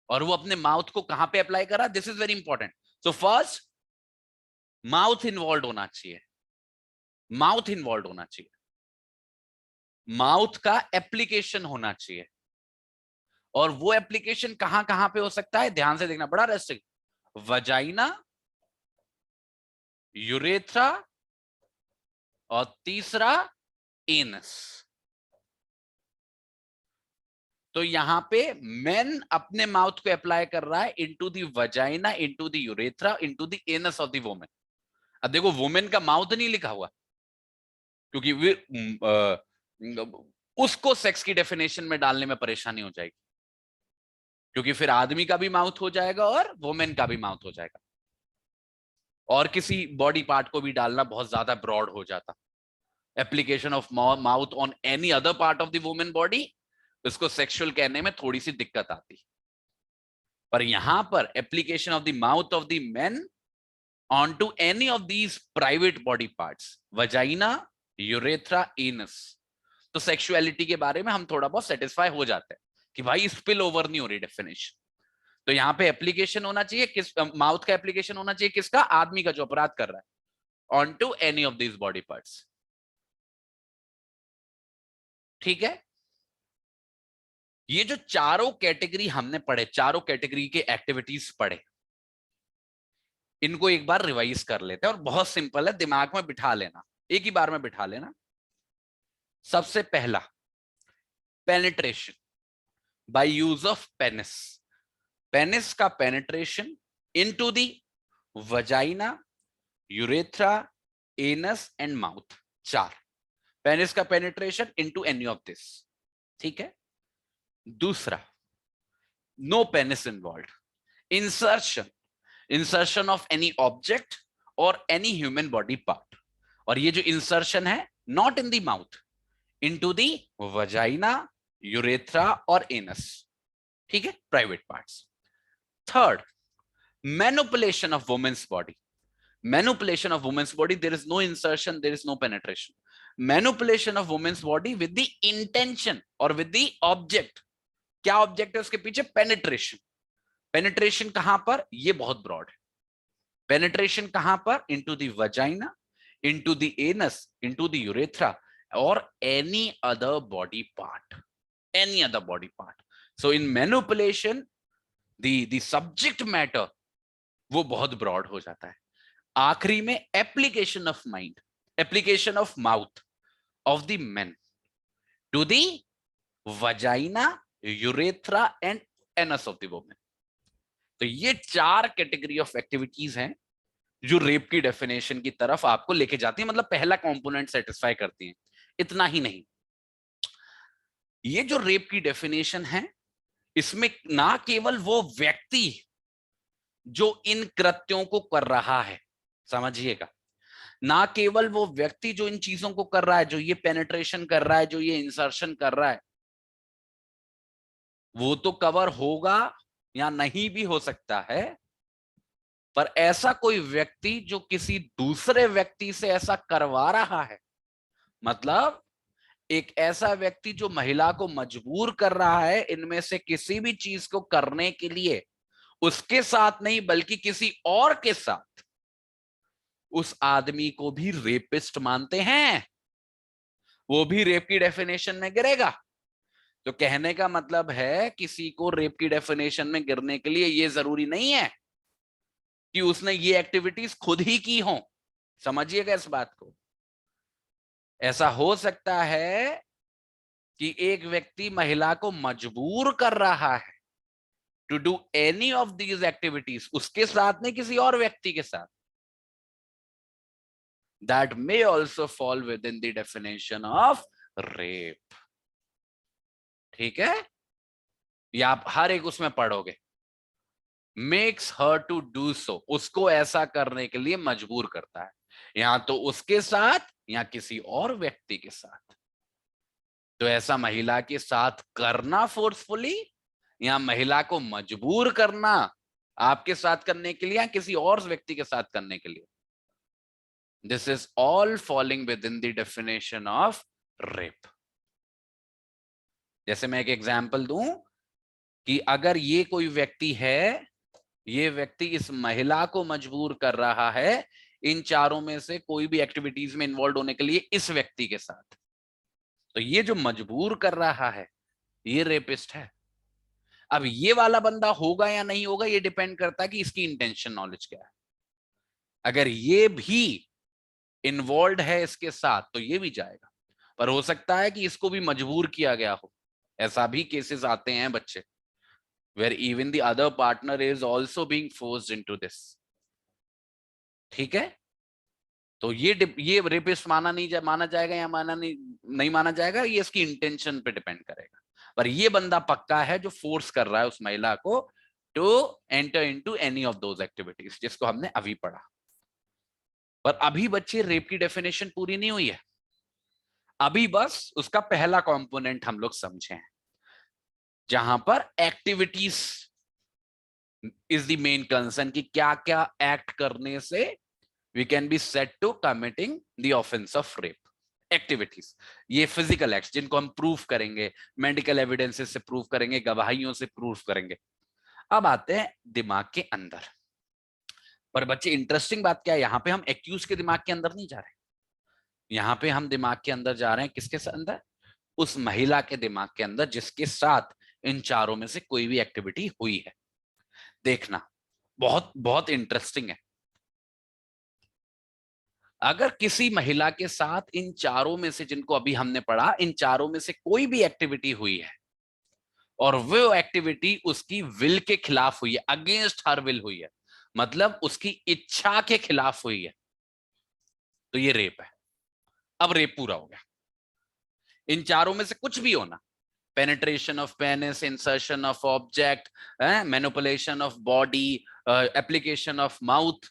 और वो अपने माउथ को कहां पे अप्लाई करा, this is very important. So first mouth involve होना चाहिए, माउथ इन्वॉल्व होना चाहिए, माउथ का एप्लीकेशन होना चाहिए। और वो एप्लीकेशन कहां कहां पे हो सकता है, ध्यान से देखना, बड़ा रेस्ट्रिक्ट, वजाइना, यूरेथ्रा, और तीसरा एनस। तो यहां पे मेन अपने माउथ को अप्लाई कर रहा है into the vagina, into the urethra, into the anus of the women. अब देखो वुमेन का माउथ नहीं लिखा हुआ, क्योंकि उसको सेक्स की डेफिनेशन में डालने में परेशानी हो जाएगी, क्योंकि फिर आदमी का भी माउथ हो जाएगा और वुमेन का भी माउथ हो जाएगा, और किसी बॉडी पार्ट को भी डालना बहुत ज्यादा ब्रॉड हो जाता। Application of mouth on any other part of the women body, उसको सेक्सुअल कहने में थोड़ी सी दिक्कत आती। पर यहां पर application of the mouth of the men on to any of these private body parts, vagina, urethra, anus, तो सेक्सुअलिटी के बारे में हम थोड़ा बहुत सेटिस्फाई हो जाते हैं कि भाई स्पिल ओवर नहीं हो रही डेफिनेशन। तो यहाँ पे एप्लीकेशन होना चाहिए किस, माउथ का एप्लीकेशन होना चाहिए किसका, आदमी का जो अपराध कर रहा है, on to any of these body parts. ठीक है, ये जो चारों कैटेगरी हमने पढ़े, चारों कैटेगरी के एक्टिविटीज पढ़े, इनको एक बार रिवाइज कर लेते हैं, और बहुत सिंपल है, दिमाग में बिठा लेना, एक ही बार में बिठा लेना। सबसे पहला, penetration by use of penis. Penis का penetration into the vagina, urethra, anus and mouth, चार। पेनिस का penetration into any of this. ठीक है। दूसरा, no penis involve, insertion, insertion of any object और एनी ह्यूमन बॉडी पार्ट। और ये जो इंसर्शन है, not in the mouth, into the vagina, urethra और एनस। ठीक है, private parts. Third, manipulation of women's body. Manipulation of women's body, there is no insertion, there is no penetration. Manipulation of women's body with the intention और विद द ऑब्जेक्ट। क्या ऑब्जेक्ट है उसके पीछे, पेनिट्रेशन। पेनिट्रेशन कहां पर, ये बहुत ब्रॉड है। पेनिट्रेशन कहां पर, into the vagina, into the anus, into the urethra और any other body part, any other body part. So in manipulation the subject matter वो बहुत ब्रॉड हो जाता है। आखिरी में application of mind, application of mouth of the men to the vagina, urethra and anus of the women. तो ये चार कैटेगरी ऑफ एक्टिविटीज हैं जो रेप की डेफिनेशन की तरफ आपको लेके जाती है, मतलब पहला कंपोनेंट सेटिस्फाई करती हैं। इतना ही नहीं, ये जो रेप की डेफिनेशन है, इसमें ना केवल वो व्यक्ति जो इन कृत्यों को कर रहा है, समझिएगा, ना केवल वो व्यक्ति जो इन चीजों को कर रहा है, जो ये पेनिट्रेशन कर रहा है, जो ये इंसर्शन कर रहा है, वो तो कवर होगा या नहीं भी हो सकता है, पर ऐसा कोई व्यक्ति जो किसी दूसरे व्यक्ति से ऐसा करवा रहा है, मतलब एक ऐसा व्यक्ति जो महिला को मजबूर कर रहा है इनमें से किसी भी चीज को करने के लिए, उसके साथ नहीं बल्कि किसी और के साथ, उस आदमी को भी रेपिस्ट मानते हैं, वो भी रेप की डेफिनेशन में गिरेगा। तो कहने का मतलब है किसी को रेप की डेफिनेशन में गिरने के लिए ये जरूरी नहीं है कि उसने ये एक्टिविटीज खुद ही की हो। समझिएगा इस बात को। ऐसा हो सकता है कि एक व्यक्ति महिला को मजबूर कर रहा है to do any of these activities, उसके साथ नहीं किसी और व्यक्ति के साथ, that may also fall with in the definition of rape. ठीक है, ये आप हर एक उसमें पढ़ोगे, makes her to do so, उसको ऐसा करने के लिए मजबूर करता है, या तो उसके साथ या किसी और व्यक्ति के साथ। तो ऐसा महिला के साथ करना फोर्सफुली या महिला को मजबूर करना आपके साथ करने के लिए या किसी और व्यक्ति के साथ करने के लिए, this is all falling with in the definition of rape. जैसे मैं एक एग्जांपल दूं, कि अगर ये कोई व्यक्ति है, ये व्यक्ति इस महिला को मजबूर कर रहा है इन चारों में से कोई भी एक्टिविटीज में इन्वॉल्व होने के लिए इस व्यक्ति के साथ, तो ये जो मजबूर कर रहा है ये रेपिस्ट है। अब ये वाला बंदा होगा या नहीं होगा ये डिपेंड करता है कि इसकी इंटेंशन नॉलेज क्या है। अगर ये भी इन्वॉल्व है इसके साथ तो ये भी जाएगा, पर हो सकता है कि इसको भी मजबूर किया गया हो। ऐसा भी केसेस आते हैं बच्चे, where even the other partner is also being forced into this. ठीक है, तो ये रेपिस्ट माना जाएगा या नहीं माना जाएगा, ये इसकी इंटेंशन पे डिपेंड करेगा। पर ये बंदा पक्का है जो फोर्स कर रहा है उस महिला को to enter into any of those activities जिसको हमने अभी पढ़ा। पर अभी बच्चे रेप की डेफिनेशन पूरी नहीं हुई है, अभी बस उसका पहला कंपोनेंट हम लोग समझे हैं, जहां पर activities is the main concern कि क्या क्या एक्ट करने से we can be set to committing the offence of rape. Activities, ये फिजिकल एक्ट्स जिनको हम प्रूफ करेंगे, मेडिकल एविडेंसेस से प्रूफ करेंगे, गवाहियों से प्रूफ करेंगे। अब आते हैं दिमाग के अंदर। पर बच्चे इंटरेस्टिंग बात क्या है, यहां पे हम एक्यूज के दिमाग के अंदर नहीं जा रहे, यहां पे हम दिमाग के अंदर जा रहे हैं किसके अंदर, उस महिला के दिमाग के अंदर जिसके साथ इन चारों में से कोई भी एक्टिविटी हुई है। देखना बहुत बहुत इंटरेस्टिंग है। अगर किसी महिला के साथ इन चारों में से, जिनको अभी हमने पढ़ा, इन चारों में से कोई भी एक्टिविटी हुई है और वो एक्टिविटी उसकी विल के खिलाफ हुई है, अगेंस्ट हर विल हुई है, मतलब उसकी इच्छा के खिलाफ हुई है, तो ये रेप है। अब रेप पूरा हो गया। इन चारों में से कुछ भी होना, penetration of penis, insertion of object, manipulation of body, application of mouth,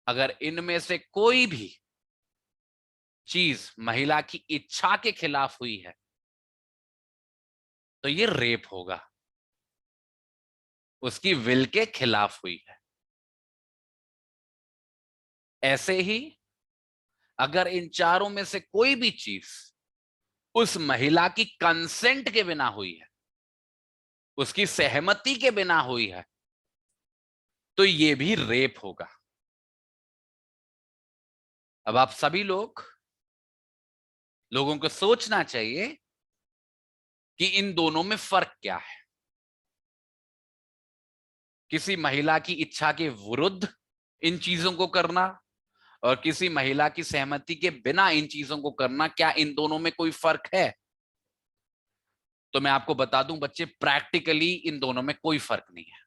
अगर इनमें से कोई भी चीज महिला की इच्छा के खिलाफ हुई है तो ये रेप होगा, उसकी विल के खिलाफ हुई है। ऐसे ही अगर इन चारों में से कोई भी चीज उस महिला की कंसेंट के बिना हुई है, उसकी सहमति के बिना हुई है, तो ये भी रेप होगा। अब आप सभी लोगों को सोचना चाहिए कि इन दोनों में फर्क क्या है। किसी महिला की इच्छा के विरुद्ध इन चीजों को करना और किसी महिला की सहमति के बिना इन चीजों को करना, क्या इन दोनों में कोई फर्क है? तो मैं आपको बता दूं बच्चे, प्रैक्टिकली इन दोनों में कोई फर्क नहीं है।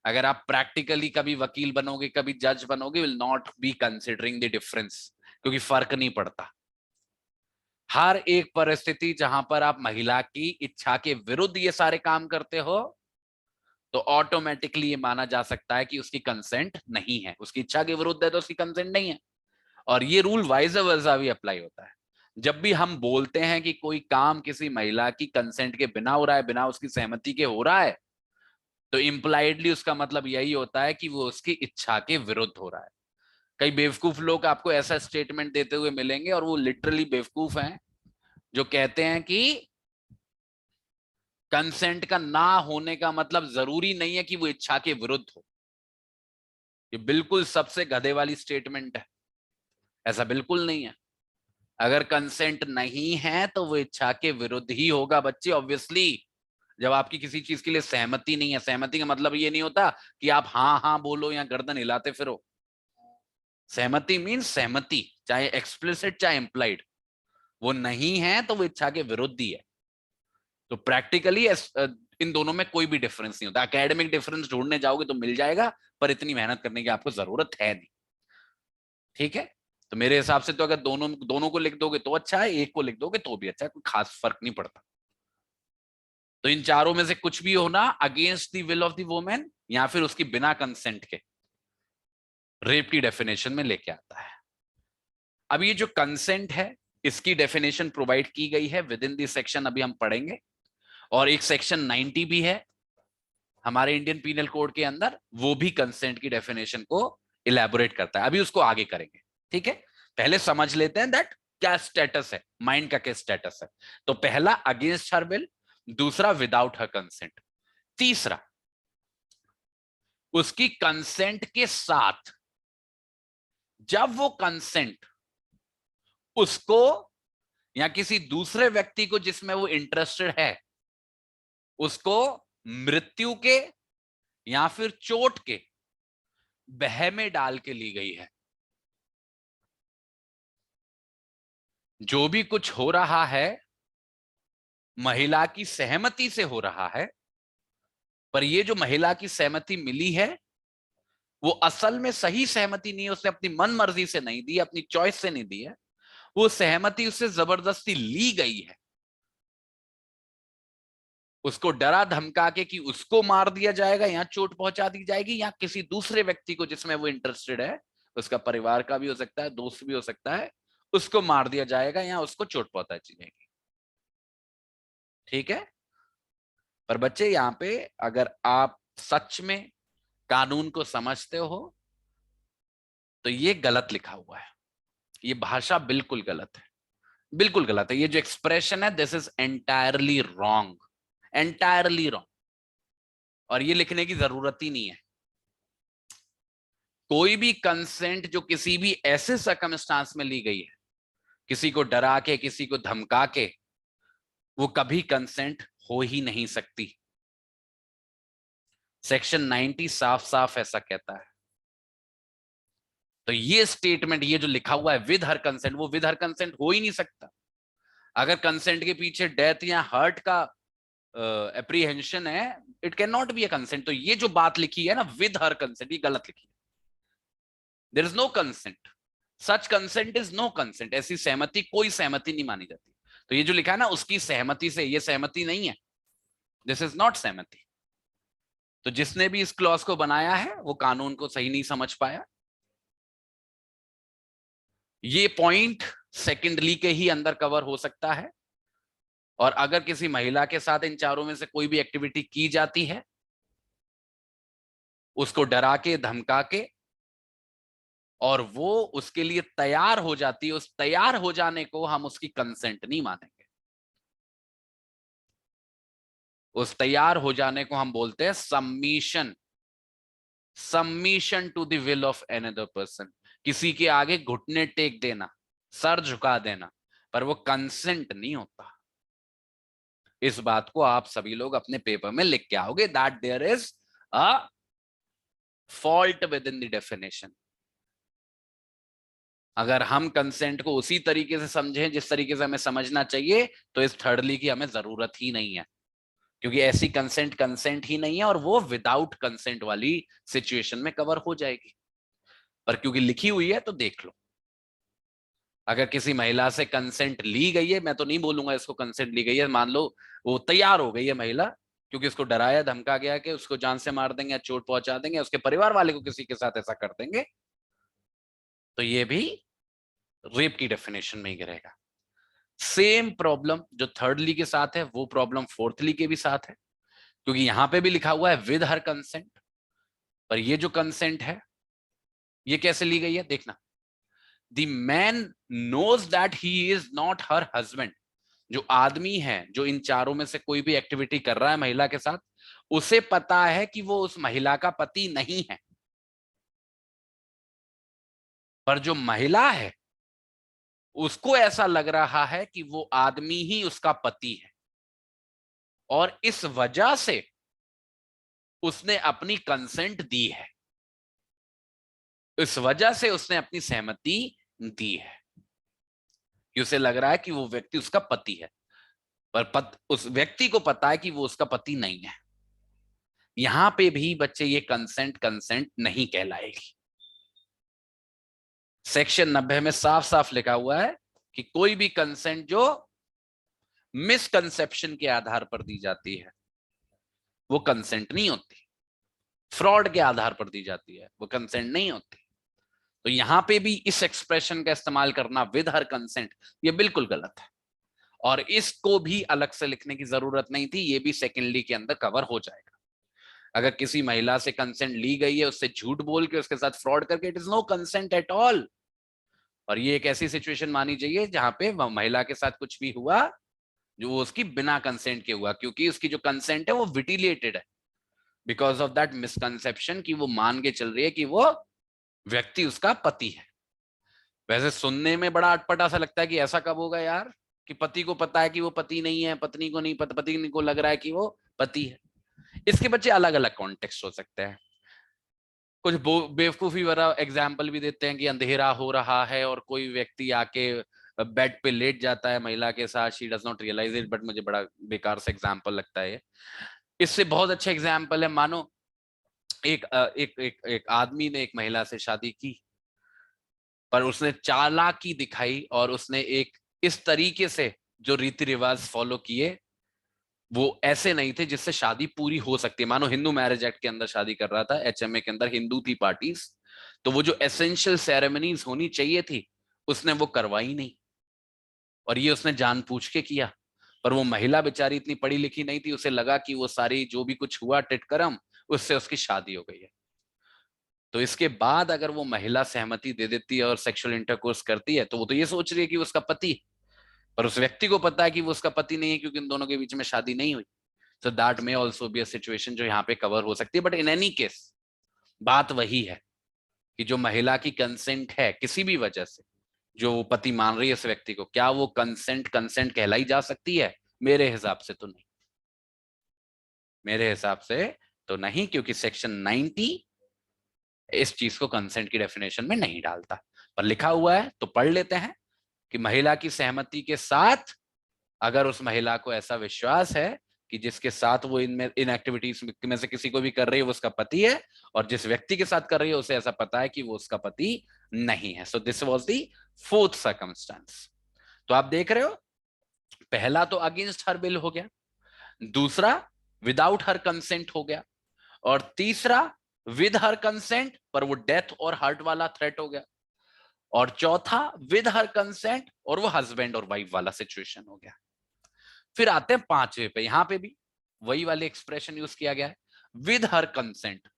अगर आप प्रैक्टिकली कभी वकील बनोगे, कभी जज बनोगे, will not be considering the difference, क्योंकि फर्क नहीं पड़ता। हर एक परिस्थिति जहां पर आप महिला की इच्छा के विरुद्ध ये सारे काम करते हो तो ऑटोमेटिकली ये माना जा सकता है कि उसकी कंसेंट नहीं है, उसकी इच्छा के विरुद्ध है तो उसकी कंसेंट नहीं है। और ये रूल वाइज वर्सा भी अप्लाई होता है। जब भी हम बोलते हैं कि कोई काम किसी महिला की कंसेंट के बिना हो रहा है, बिना उसकी सहमति के हो रहा है, तो इम्प्लाइडली उसका मतलब यही होता है कि वो उसकी इच्छा के विरुद्ध हो रहा है। कई बेवकूफ लोग आपको ऐसा स्टेटमेंट देते हुए मिलेंगे, और वो लिटरली बेवकूफ हैं, जो कहते हैं कि कंसेंट का ना होने का मतलब जरूरी नहीं है कि वो इच्छा के विरुद्ध हो। ये बिल्कुल सबसे गधे वाली स्टेटमेंट है, ऐसा बिल्कुल नहीं है। अगर कंसेंट नहीं है तो वो इच्छा के विरुद्ध ही होगा बच्चे, ऑब्वियसली। जब आपकी किसी चीज के लिए सहमति नहीं है, सहमति का मतलब ये नहीं होता कि आप हाँ हाँ बोलो या गर्दन हिलाते फिरो। सहमति मीन्स सहमति, चाहे एक्सप्लिसिट चाहे इम्प्लाइड, वो नहीं है तो वो इच्छा के विरुद्ध ही है। तो प्रैक्टिकली इन दोनों में कोई भी डिफरेंस नहीं होता। एकेडमिक डिफरेंस ढूंढने जाओगे तो मिल जाएगा, पर इतनी मेहनत करने की आपको जरूरत है नहीं। ठीक है, तो मेरे हिसाब से तो अगर दोनों को लिख दोगे तो अच्छा है, एक को लिख दोगे तो भी अच्छा है, कोई खास फर्क नहीं पड़ता। तो इन चारों में से कुछ भी होना against the will of the women या फिर उसकी बिना कंसेंट के, रेप की डेफिनेशन में लेके आता है। अब ये जो कंसेंट है इसकी डेफिनेशन प्रोवाइड की गई है विद इन दी सेक्शन, अभी हम पढ़ेंगे। और एक सेक्शन 90 भी है हमारे इंडियन पीनल कोड के अंदर, वो भी कंसेंट की डेफिनेशन को इलेबोरेट करता है। अभी उसको आगे करेंगे, ठीक है। पहले समझ लेते हैं दैट क्या स्टेटस है, माइंड का क्या स्टेटस है। तो पहला, अगेंस्ट हर विल, दूसरा विदाउट हर कंसेंट, तीसरा उसकी कंसेंट के साथ। जब वो कंसेंट उसको या किसी दूसरे व्यक्ति को जिसमें वो इंटरेस्टेड है उसको मृत्यु के या फिर चोट के बह में डाल के ली गई है। जो भी कुछ हो रहा है महिला की सहमति से हो रहा है, पर ये जो महिला की सहमति मिली है वो असल में सही सहमति नहीं है, उसने अपनी मन मर्जी से नहीं दी, अपनी चॉइस से नहीं दी है, वो सहमति उससे जबरदस्ती ली गई है। उसको डरा धमका के कि उसको मार दिया जाएगा या चोट पहुंचा दी जाएगी या किसी दूसरे व्यक्ति को जिसमें वो इंटरेस्टेड है, उसका परिवार का भी हो सकता है, दोस्त भी हो सकता है, उसको मार दिया जाएगा या उसको चोट पहुंचाई जाएगी। ठीक है। पर बच्चे यहाँ पे अगर आप सच में कानून को समझते हो तो ये गलत लिखा हुआ है, ये भाषा बिल्कुल गलत है, बिल्कुल गलत है। ये जो एक्सप्रेशन है this is entirely wrong, entirely wrong, और ये लिखने की जरूरत ही नहीं है। कोई भी कंसेंट जो किसी भी ऐसे सर्कमस्टांस में ली गई है, किसी को डरा के किसी को धमका के, वो कभी कंसेंट हो ही नहीं सकती। सेक्शन 90 साफ साफ ऐसा कहता है। तो ये स्टेटमेंट, ये जो लिखा हुआ है विद हर कंसेंट, वो विद हर कंसेंट हो ही नहीं सकता। अगर कंसेंट के पीछे डेथ या हर्ट का एप्रीहेंशन है, it can not be a consent. तो ये जो बात लिखी है ना विद हर कंसेंट, ये गलत लिखी है। There is no consent, such consent is no consent. ऐसी सहमति कोई सहमति नहीं मानी जाती। तो ये जो लिखा है ना उसकी सहमति से, ये सहमति नहीं है, दिस इज नॉट सहमति। तो जिसने भी इस क्लॉज को बनाया है वो कानून को सही नहीं समझ पाया। ये पॉइंट सेकेंडली के ही अंदर कवर हो सकता है, और अगर किसी महिला के साथ इन चारों में से कोई भी एक्टिविटी की जाती है, उसको डरा के धमका के, और वो उसके लिए तैयार हो जाती है, उस तैयार हो जाने को हम उसकी कंसेंट नहीं मानेंगे। उस तैयार हो जाने को हम बोलते हैं submission, submission to the will of another person. किसी के आगे घुटने टेक देना, सर झुका देना, पर वो कंसेंट नहीं होता। इस बात को आप सभी लोग अपने पेपर में लिख के आओगे, that there is a fault with in the definition. अगर हम कंसेंट को उसी तरीके से समझें जिस तरीके से हमें समझना चाहिए, तो इस थर्डली की हमें जरूरत ही नहीं है, क्योंकि ऐसी कंसेंट कंसेंट ही नहीं है, और वो विदाउट कंसेंट वाली सिचुएशन में कवर हो जाएगी। पर क्योंकि लिखी हुई है तो देख लो। अगर किसी महिला से कंसेंट ली गई है, मैं तो नहीं बोलूंगा इसको कंसेंट ली गई है, मान लो वो तैयार हो गई है महिला, क्योंकि उसको डराया धमका गया कि उसको जान से मार देंगे, चोट पहुंचा देंगे, उसके परिवार वाले को किसी के साथ ऐसा कर देंगे, तो ये भी रेप की डेफिनेशन में ही गिरेगा। सेम प्रॉब्लम जो थर्डली के साथ है वो प्रॉब्लम फोर्थली के भी साथ है, क्योंकि यहां पे भी लिखा हुआ है विद हर कंसेंट, पर ये जो कंसेंट है ये कैसे ली गई है देखना। The man knows that he is not her husband. जो आदमी है जो इन चारों में से कोई भी एक्टिविटी कर रहा है महिला के साथ, उसे पता है कि वो उस महिला का पति नहीं है, पर जो महिला है उसको ऐसा लग रहा है कि वो आदमी ही उसका पति है, और इस वजह से उसने अपनी कंसेंट दी है, इस वजह से उसने अपनी सहमति दी है कि उसे लग रहा है कि वो व्यक्ति उसका पति है, पर उस व्यक्ति को पता है कि वो उसका पति नहीं है। यहां पे भी बच्चे ये कंसेंट कंसेंट नहीं कहलाएगी। सेक्शन 90 में साफ साफ लिखा हुआ है कि कोई भी कंसेंट जो मिसकंसेप्शन के आधार पर दी जाती है वो कंसेंट नहीं होती, फ्रॉड के आधार पर दी जाती है वो कंसेंट नहीं होती। तो यहां पे भी इस एक्सप्रेशन का इस्तेमाल करना विद हर कंसेंट, ये बिल्कुल गलत है, और इसको भी अलग से लिखने की जरूरत नहीं थी, ये भी सेकेंडली के अंदर कवर हो जाएगा। अगर किसी महिला से कंसेंट ली गई है, उससे झूठ बोल के उसके साथ फ्रॉड करके, it is no consent at all. और ये एक ऐसी सिचुएशन मानी जाइए जहां पे महिला के साथ कुछ भी हुआ जो वो उसकी बिना कंसेंट के हुआ, क्योंकि उसकी जो कंसेंट है वो विटिलेटेड है बिकॉज ऑफ दैट मिसकंसेप्शन कि वो मान के चल रही है कि वो व्यक्ति उसका पति है। वैसे सुनने में बड़ा अटपटा सा लगता है कि ऐसा कब होगा यार, कि पति को पता है कि वो पति नहीं है, पत्नी को नहीं पता, पति को लग रहा है कि वो पति है। इसके बच्चे अलग अलग कॉन्टेक्स्ट हो सकते हैं। कुछ बेवकूफी वाला एग्जाम्पल भी देते हैं कि अंधेरा हो रहा है और कोई व्यक्ति आके बेड पे लेट जाता है महिला के साथ, she does not realise it, but मुझे बड़ा बेकार सा एग्जाम्पल लगता है ये। इससे बहुत अच्छा एग्जाम्पल है, मानो एक आदमी ने एक महिला से शादी की, पर उसने चालाकी दिखाई और उसने एक इस तरीके से जो रीति रिवाज फॉलो किए वो ऐसे नहीं थे जिससे शादी पूरी हो सकती है। मानो हिंदू मैरिज एक्ट के अंदर शादी कर रहा था, एचएमए के अंदर हिंदू थी पार्टीज, तो वो जो एसेंशियल सेरेमनीज होनी चाहिए थी उसने वो करवाई नहीं, और ये उसने जानबूझ के किया। पर वो महिला बेचारी इतनी पढ़ी लिखी नहीं थी, उसे लगा कि वो सारी जो भी कुछ हुआ टिटकरम, उससे उसकी शादी हो गई है। तो इसके बाद अगर वो महिला सहमति दे देती है और सेक्सुअल इंटरकोर्स करती है तो वो तो ये सोच रही है कि वो उसका पति, पर उस व्यक्ति को पता है कि वो उसका पति नहीं है क्योंकि इन दोनों के बीच में शादी नहीं हुई। So that may also be a situation जो यहाँ पे कवर हो सकती है। बट इन एनी केस बात वही है कि जो महिला की कंसेंट है किसी भी वजह से, जो वो पति मान रही है इस व्यक्ति को, क्या वो कंसेंट कंसेंट कहलाई जा सकती है? मेरे हिसाब से तो नहीं, मेरे हिसाब से तो नहीं, क्योंकि सेक्शन 90 इस चीज को कंसेंट की डेफिनेशन में नहीं डालता। पर लिखा हुआ है तो पढ़ लेते हैं कि महिला की सहमति के साथ, अगर उस महिला को ऐसा विश्वास है कि जिसके साथ वो इन एक्टिविटीज में से किसी को भी कर रही है वो उसका पति है, और जिस व्यक्ति के साथ कर रही है उसे ऐसा पता है कि वो उसका पति नहीं है। So this was the fourth circumstance. तो आप देख रहे हो, पहला तो अगेंस्ट हर बिल हो गया, दूसरा विदाउट हर कंसेंट हो गया, और तीसरा विद हर कंसेंट पर वो डेथ और हर्ट वाला थ्रेट हो गया, और चौथा विद हर कंसेंट और वो हस्बैंड और वाइफ वाला सिचुएशन हो गया। फिर आते हैं पांचवे पे, यहां पे भी वही वाले एक्सप्रेशन यूज किया गया है, विद हर कंसेंट।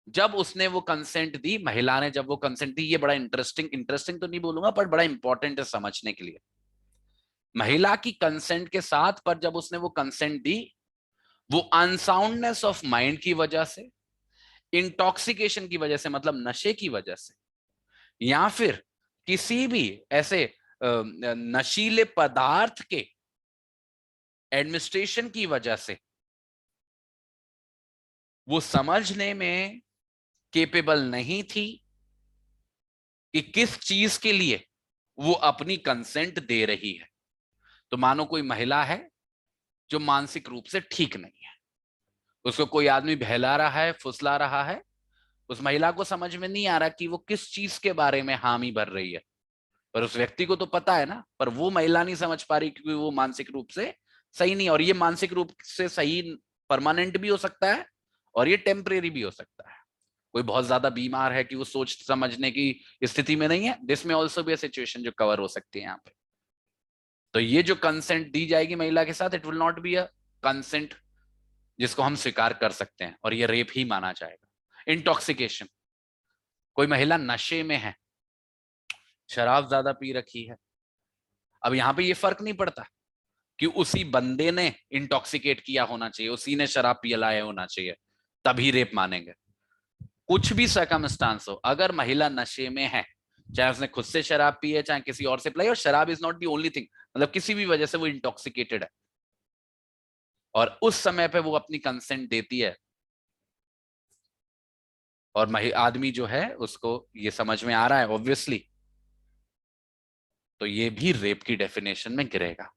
जब उसने वो कंसेंट दी, महिला ने जब वो कंसेंट दी, ये बड़ा इंटरेस्टिंग, इंटरेस्टिंग तो नहीं बोलूंगा पर बड़ा इंपॉर्टेंट है समझने के लिए। महिला की कंसेंट के साथ पर जब उसने वो कंसेंट दी, वो अनसाउंडनेस ऑफ माइंड की वजह से, इंटॉक्सिकेशन की वजह से मतलब नशे की वजह से, या फिर किसी भी ऐसे नशीले पदार्थ के एडमिनिस्ट्रेशन की वजह से वो समझने में केपेबल नहीं थी कि किस चीज के लिए वो अपनी कंसेंट दे रही है। तो मानो कोई महिला है जो मानसिक रूप से ठीक नहीं है, उसको कोई आदमी बहला रहा है, फुसला रहा है, उस महिला को समझ में नहीं आ रहा कि वो किस चीज के बारे में हामी भर रही है, पर उस व्यक्ति को तो पता है ना, पर वो महिला नहीं समझ पा रही क्योंकि वो मानसिक रूप से सही नहीं। और ये मानसिक रूप से सही परमानेंट भी हो सकता है और ये टेम्परेरी भी हो सकता है। कोई बहुत ज्यादा बीमार है कि वो सोच समझने की स्थिति में नहीं है, दिस में ऑल्सो भी सिचुएशन जो कवर हो सकती है यहाँ पे। तो ये जो कंसेंट दी जाएगी महिला के साथ, it will not be a consent जिसको हम स्वीकार कर सकते हैं, और ये रेप ही माना जाएगा। इंटॉक्सिकेशन, कोई महिला नशे में है, शराब ज्यादा पी रखी है, अब यहाँ पे ये फर्क नहीं पड़ता कि उसी बंदे ने इंटॉक्सिकेट किया होना चाहिए, उसी ने शराब पिलाया होना चाहिए, तभी रेप मानेंगे। कुछ भी सर्कमस्टांस हो, अगर महिला नशे में है, चाहे उसने खुद से शराब पी है चाहे किसी और से पिलाई, और शराब is not the only thing, मतलब किसी भी वजह से वो इंटॉक्सिकेटेड है और उस समय पे वो अपनी कंसेंट देती है, और आदमी जो है उसको ये समझ में आ रहा है ऑब्वियसली, तो ये भी रेप की डेफिनेशन में गिरेगा।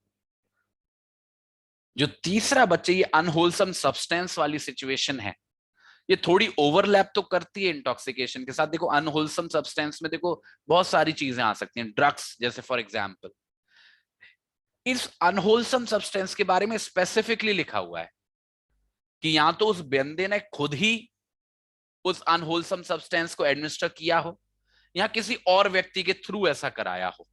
जो तीसरा बच्चे, ये अनहोलसम सब्सटेंस वाली सिचुएशन है, ये थोड़ी ओवरलैप तो करती है इंटॉक्सिकेशन के साथ। देखो अनहोलसम सब्सटेंस में देखो बहुत सारी चीजें आ सकती हैं, ड्रग्स जैसे फॉर एग्जांपल। इस अनहोलसम सब्सटेंस के बारे में स्पेसिफिकली लिखा हुआ है कि या तो उस बंदे ने खुद ही उस अनहोलसम सब्सटेंस को एडमिनिस्टर किया हो या किसी और व्यक्ति के थ्रू ऐसा कराया हो।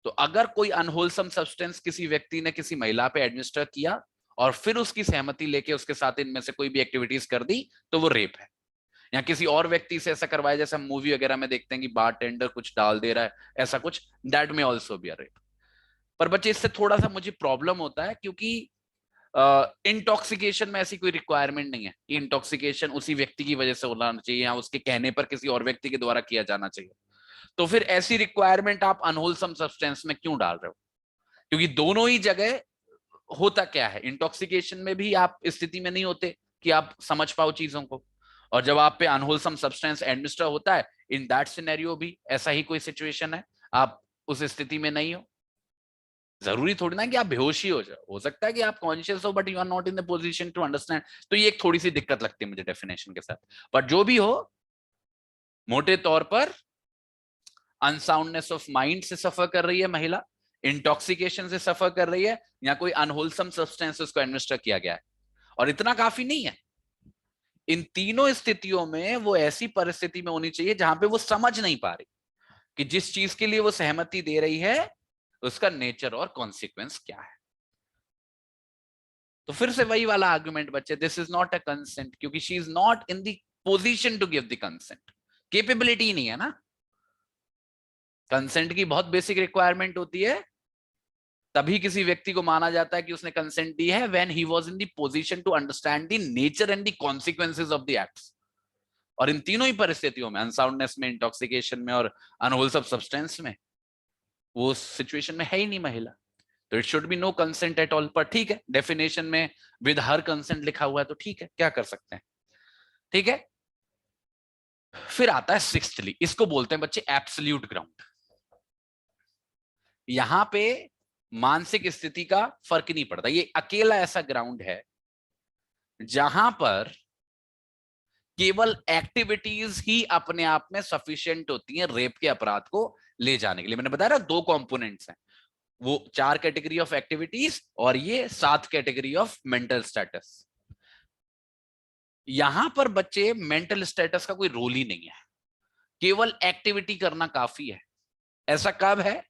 तो अगर कोई अनहोलसम सब्सटेंस किसी व्यक्ति ने किसी महिला पे एडमिनिस्टर किया और फिर उसकी सहमति लेके उसके साथ इनमें से कोई भी एक्टिविटीज कर दी, तो वो रेप है। या किसी और व्यक्ति से ऐसा करवाया, जैसे हम मूवी वगैरह में देखते हैं कि बार टेंडर कुछ डाल दे रहा है, ऐसा कुछ, दैट में ऑल्सो बी अ रेप। पर बच्चे इससे थोड़ा सा मुझे प्रॉब्लम होता है, क्योंकि इंटॉक्सिकेशन में ऐसी कोई रिक्वायरमेंट नहीं है कि इंटॉक्सिकेशन उसी व्यक्ति की वजह से होना चाहिए या उसके कहने पर किसी और व्यक्ति के द्वारा किया जाना चाहिए। तो फिर ऐसी रिक्वायरमेंट आप अनहोलसम सब्सटेंस में क्यों डाल रहे हो? क्योंकि दोनों ही जगह होता क्या है, इंटॉक्सिकेशन में भी आप स्थिति में नहीं होते कि आप समझ पाओ चीजों को, और जब आप पे अनहोलसम सब्सटेंस एडमिनिस्टर होता है, इन दैट सिनेरियो भी ऐसा ही कोई सिचुएशन है, आप उस स्थिति में नहीं हो। जरूरी थोड़ी ना कि आप बेहोश ही हो जाओ, हो सकता है कि आप कॉन्शियस हो but you are not in the position to understand. तो ये एक थोड़ी सी दिक्कत लगती है मुझे डेफिनेशन के साथ। पर जो भी हो, मोटे तौर पर अनसाउंडनेस ऑफ माइंड से सफर कर रही है महिला, इंटॉक्सिकेशन से सफर कर रही है, या कोई अनहोलसम सब्सटेंस उसको एडमिनिस्टर किया गया है। और इतना काफी नहीं है, इन तीनों स्थितियों में वो ऐसी परिस्थिति में होनी चाहिए जहां पे वो समझ नहीं पा रही कि जिस चीज के लिए वो सहमति दे रही है उसका नेचर और कॉन्सिक्वेंस क्या है। तो फिर से वही वाला आर्गुमेंट बच्चे, this is not a consent, क्योंकि she is not in the position to give the consent. Capability नहीं है ना। कंसेंट की बहुत बेसिक रिक्वायरमेंट होती है, तभी किसी व्यक्ति को माना जाता है कि उसने कंसेंट दी है when he was in the position to understand the nature and the consequences of the acts. और इन तीनों ही परिस्थितियों में, अनसाउंडनेस में, इंटॉक्सिकेशन में और अनहोलसम सब्सटेंस में, वो सिचुएशन में है ही नहीं महिला, तो it should be no consent at all. पर ठीक है, डेफिनेशन में विद हर कंसेंट लिखा हुआ है तो ठीक है, क्या कर सकते हैं। ठीक है, फिर आता है सिक्स्थली, इसको बोलते हैं बच्चे एब्सोल्यूट ग्राउंड। यहां पे मानसिक स्थिति का फर्क नहीं पड़ता, ये अकेला ऐसा ग्राउंड है जहां पर केवल एक्टिविटीज ही अपने आप में सफिशिएंट होती हैं रेप के अपराध को ले जाने के लिए। मैंने बताया ना, दो कंपोनेंट्स हैं, वो 4 कैटेगरी ऑफ एक्टिविटीज और ये 7 कैटेगरी ऑफ मेंटल स्टेटस। यहां पर बच्चे मेंटल स्टेटस का कोई रोल ही नहीं है, केवल एक्टिविटी करना काफी है। ऐसा कब है?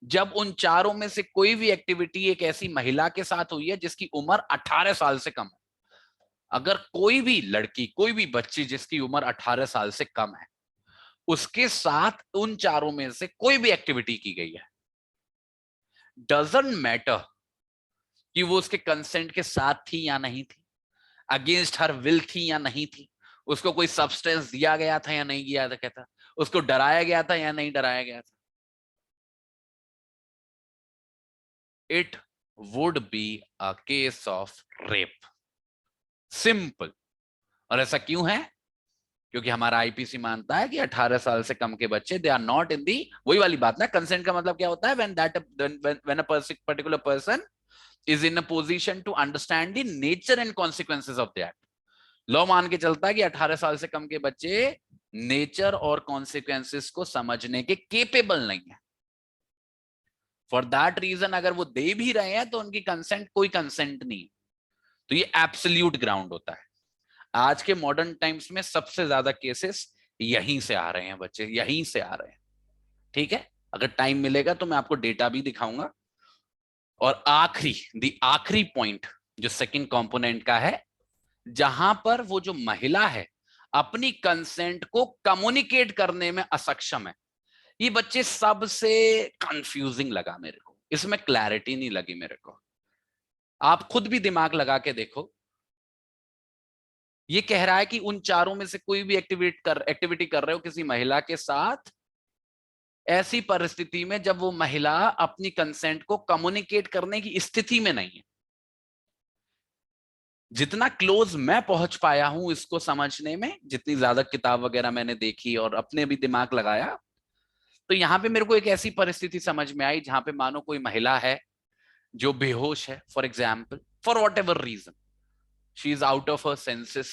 जब उन चारों में से कोई भी एक्टिविटी एक ऐसी महिला के साथ हुई है जिसकी उम्र 18 साल से कम है। अगर कोई भी लड़की, कोई भी बच्ची जिसकी उम्र 18 साल से कम है, उसके साथ उन चारों में से कोई भी एक्टिविटी की गई है, डजंट मैटर कि वो उसके कंसेंट के साथ थी या नहीं थी, अगेंस्ट हर विल थी या नहीं थी, उसको कोई सब्सटेंस दिया गया था या नहीं दिया था, कहता उसको डराया गया था या नहीं डराया गया था, it would be a case of rape. Simple. और ऐसा क्यों है? क्योंकि हमारा आईपीसी मानता है कि 18 साल से कम के बच्चे, दे आर नॉट इन दी, वही वाली बात ना, कंसेंट का मतलब क्या होता है, when a particular person is in a position to understand the nature and consequences of the act. Law मान के चलता है कि 18 साल से कम के बच्चे नेचर और कॉन्सिक्वेंसेस को समझने के केपेबल नहीं है। फॉर दैट रीजन अगर वो दे भी रहे हैं तो उनकी कंसेंट कोई कंसेंट नहीं। तो ये एब्सोल्यूट ग्राउंड होता है। आज के मॉडर्न टाइम्स में सबसे ज्यादा केसेस यहीं से आ रहे हैं बच्चे, यहीं से आ रहे हैं। ठीक है, अगर टाइम मिलेगा तो मैं आपको डेटा भी दिखाऊंगा। और आखिरी पॉइंट जो सेकंड कंपोनेंट का है, जहां पर वो जो महिला है अपनी कंसेंट को कम्युनिकेट करने में असक्षम है, ये बच्चे सबसे कंफ्यूजिंग लगा मेरे को, इसमें क्लैरिटी नहीं लगी मेरे को। आप खुद भी दिमाग लगा के देखो, ये कह रहा है कि उन चारों में से कोई भी एक्टिविटी कर रहे हो किसी महिला के साथ, ऐसी परिस्थिति में जब वो महिला अपनी कंसेंट को कम्युनिकेट करने की स्थिति में नहीं है। जितना क्लोज मैं पहुंच पाया हूं इसको समझने में, जितनी ज्यादा किताब वगैरह मैंने देखी और अपने भी दिमाग लगाया, तो यहां पे मेरे को एक ऐसी परिस्थिति समझ में आई जहां पे मानो कोई महिला है जो बेहोश है, for example, for whatever reason she is out of her senses,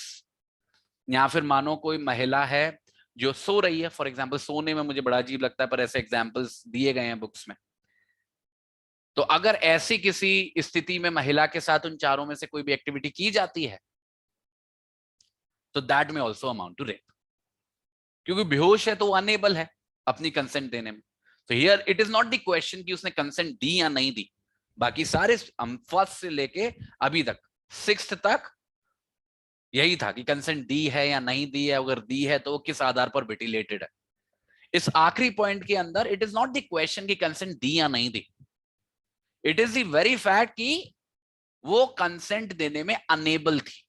या फिर मानो कोई महिला है जो सो रही है, फॉर एग्जाम्पल। सोने में मुझे बड़ा अजीब लगता है पर ऐसे एग्जाम्पल्स दिए गए हैं बुक्स में। तो अगर ऐसी किसी स्थिति में महिला के साथ उन चारों में से कोई भी एक्टिविटी की जाती है तो दैट में ऑल्सो अमाउंट टू रेप, क्योंकि बेहोश है तो वो अनेबल है अपनी कंसेंट देने में। तो here it is not the question कि उसने कंसेंट दी या नहीं दी, बाकी सारे फर्स्ट से लेके अभी तक 6th तक यही था कि कंसेंट दी है या नहीं दी है, अगर दी है तो वो किस आधार पर विटिलेटेड है। इस आखिरी पॉइंट के अंदर it is not the question की कंसेंट दी या नहीं दी, it is the very fact कि वो कंसेंट देने में अनेबल थी,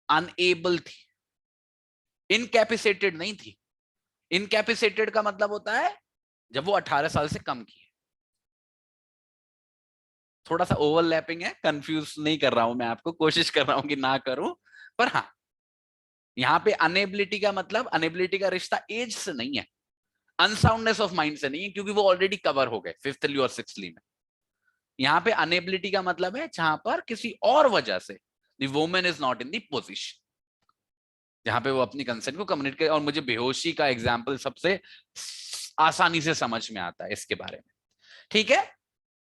अनएबल थी, इनकैपेसिटेड नहीं थी। इनकैपेसिटेड का मतलब होता है जब वो 18 साल से कम की है। थोड़ा सा ओवरलैपिंग है, कंफ्यूज नहीं कर रहा हूं मैं आपको, कोशिश कर रहा हूं कि ना करूं, पर हाँ यहां पे अनेबिलिटी का मतलब, अनेबिलिटी का रिश्ता एज से नहीं है, अनसाउंडनेस ऑफ माइंड से नहीं है, क्योंकि वो ऑलरेडी कवर हो गए फिफ्थली और सिक्सथली में। यहाँ पे अनेबिलिटी का मतलब है जहां पर किसी और वजह से the woman is not in the position, जहां पे वो अपनी कंसेंट को कम्युनिकेट करे। और मुझे बेहोशी का एग्जाम्पल सबसे आसानी से समझ में आता है इसके बारे में। ठीक है,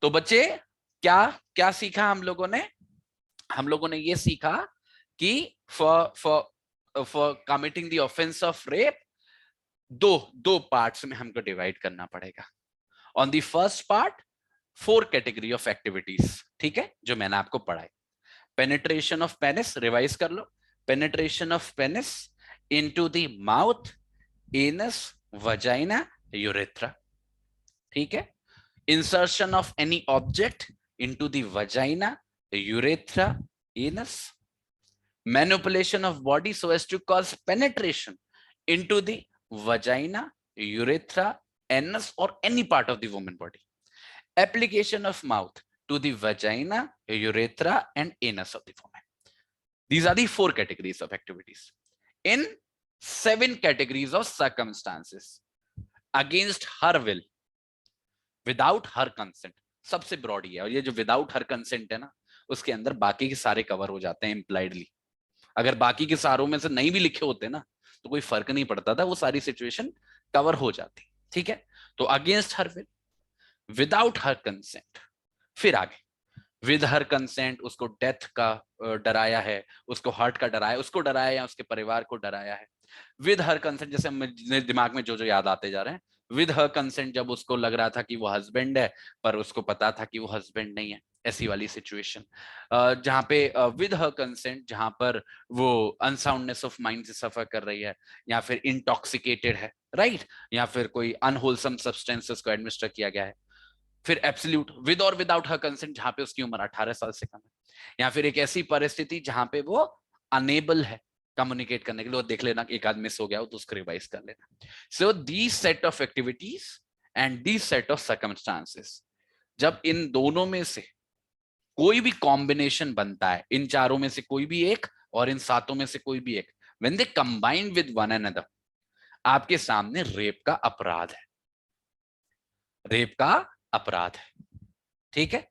तो बच्चे क्या क्या सीखा हम लोगों ने? हम लोगों ने ये सीखा कि for committing the offence of rape दो दो पार्ट्स में हमको डिवाइड करना पड़ेगा। On the first part 4 category of activities, ठीक है, जो मैंने आपको पढ़ाई। पेनिट्रेशन ऑफ पेनिस, रिवाइज कर लो, penetration of penis into the mouth, anus, vagina, urethra, ठीक है। Insertion of any object into the vagina, urethra, anus, manipulation of body so as to cause penetration into the vagina, urethra, anus or any part of the woman body. Application of mouth to the vagina, urethra and anus of the woman. These are the 4 categories of activities. In 7 categories of circumstances, against her will, without her consent, सबसे ब्रॉड है। और ये जो विदाउट हर कंसेंट है ना, उसके अंदर बाकी के सारे कवर हो जाते हैं इम्प्लाइडली। अगर बाकी के सारों में से नहीं भी लिखे होते ना तो कोई फर्क नहीं पड़ता था, वो सारी सिचुएशन कवर हो जाती। ठीक है, तो against her will, without her consent, फिर आगे विद हर कंसेंट, उसको डेथ का डराया है, उसको हर्ट का डराया, उसको डराया या उसके परिवार को डराया है। विद हर कंसेंट, जैसे मेरे दिमाग में जो जो याद आते जा रहे हैं, विद हर कंसेंट जब उसको लग रहा था कि वो हस्बैंड है पर उसको पता था कि वो हस्बैंड नहीं है, ऐसी वाली सिचुएशन। जहां पे विद हर कंसेंट, जहां पर वो अनसाउंडनेस ऑफ माइंड से सफर कर रही है, या फिर इंटॉक्सिकेटेड है, राइट, या फिर कोई अनहोलसम सब्सटेंसेस को एडमिनिस्टर किया गया है। फिर एब्सोल्यूट, विद और विदाउट हर कंसेंट, जहां पे उसकी उम्र 18 साल से कम है, या फिर एक ऐसी परिस्थिति जहां पे वो अनेबल है कम्युनिकेट करने के लिए। देख लेना एक आदमी मिस हो गया हो तो उसको रिवाइज कर लेना। So these set of activities and these set of circumstances, जब इन दोनों में से कोई भी कॉम्बिनेशन बनता है, इन चारों में से कोई भी एक और इन सातों में से कोई भी एक, when they combine with one another, आपके सामने रेप का अपराध है, रेप का अपराध है। ठीक है,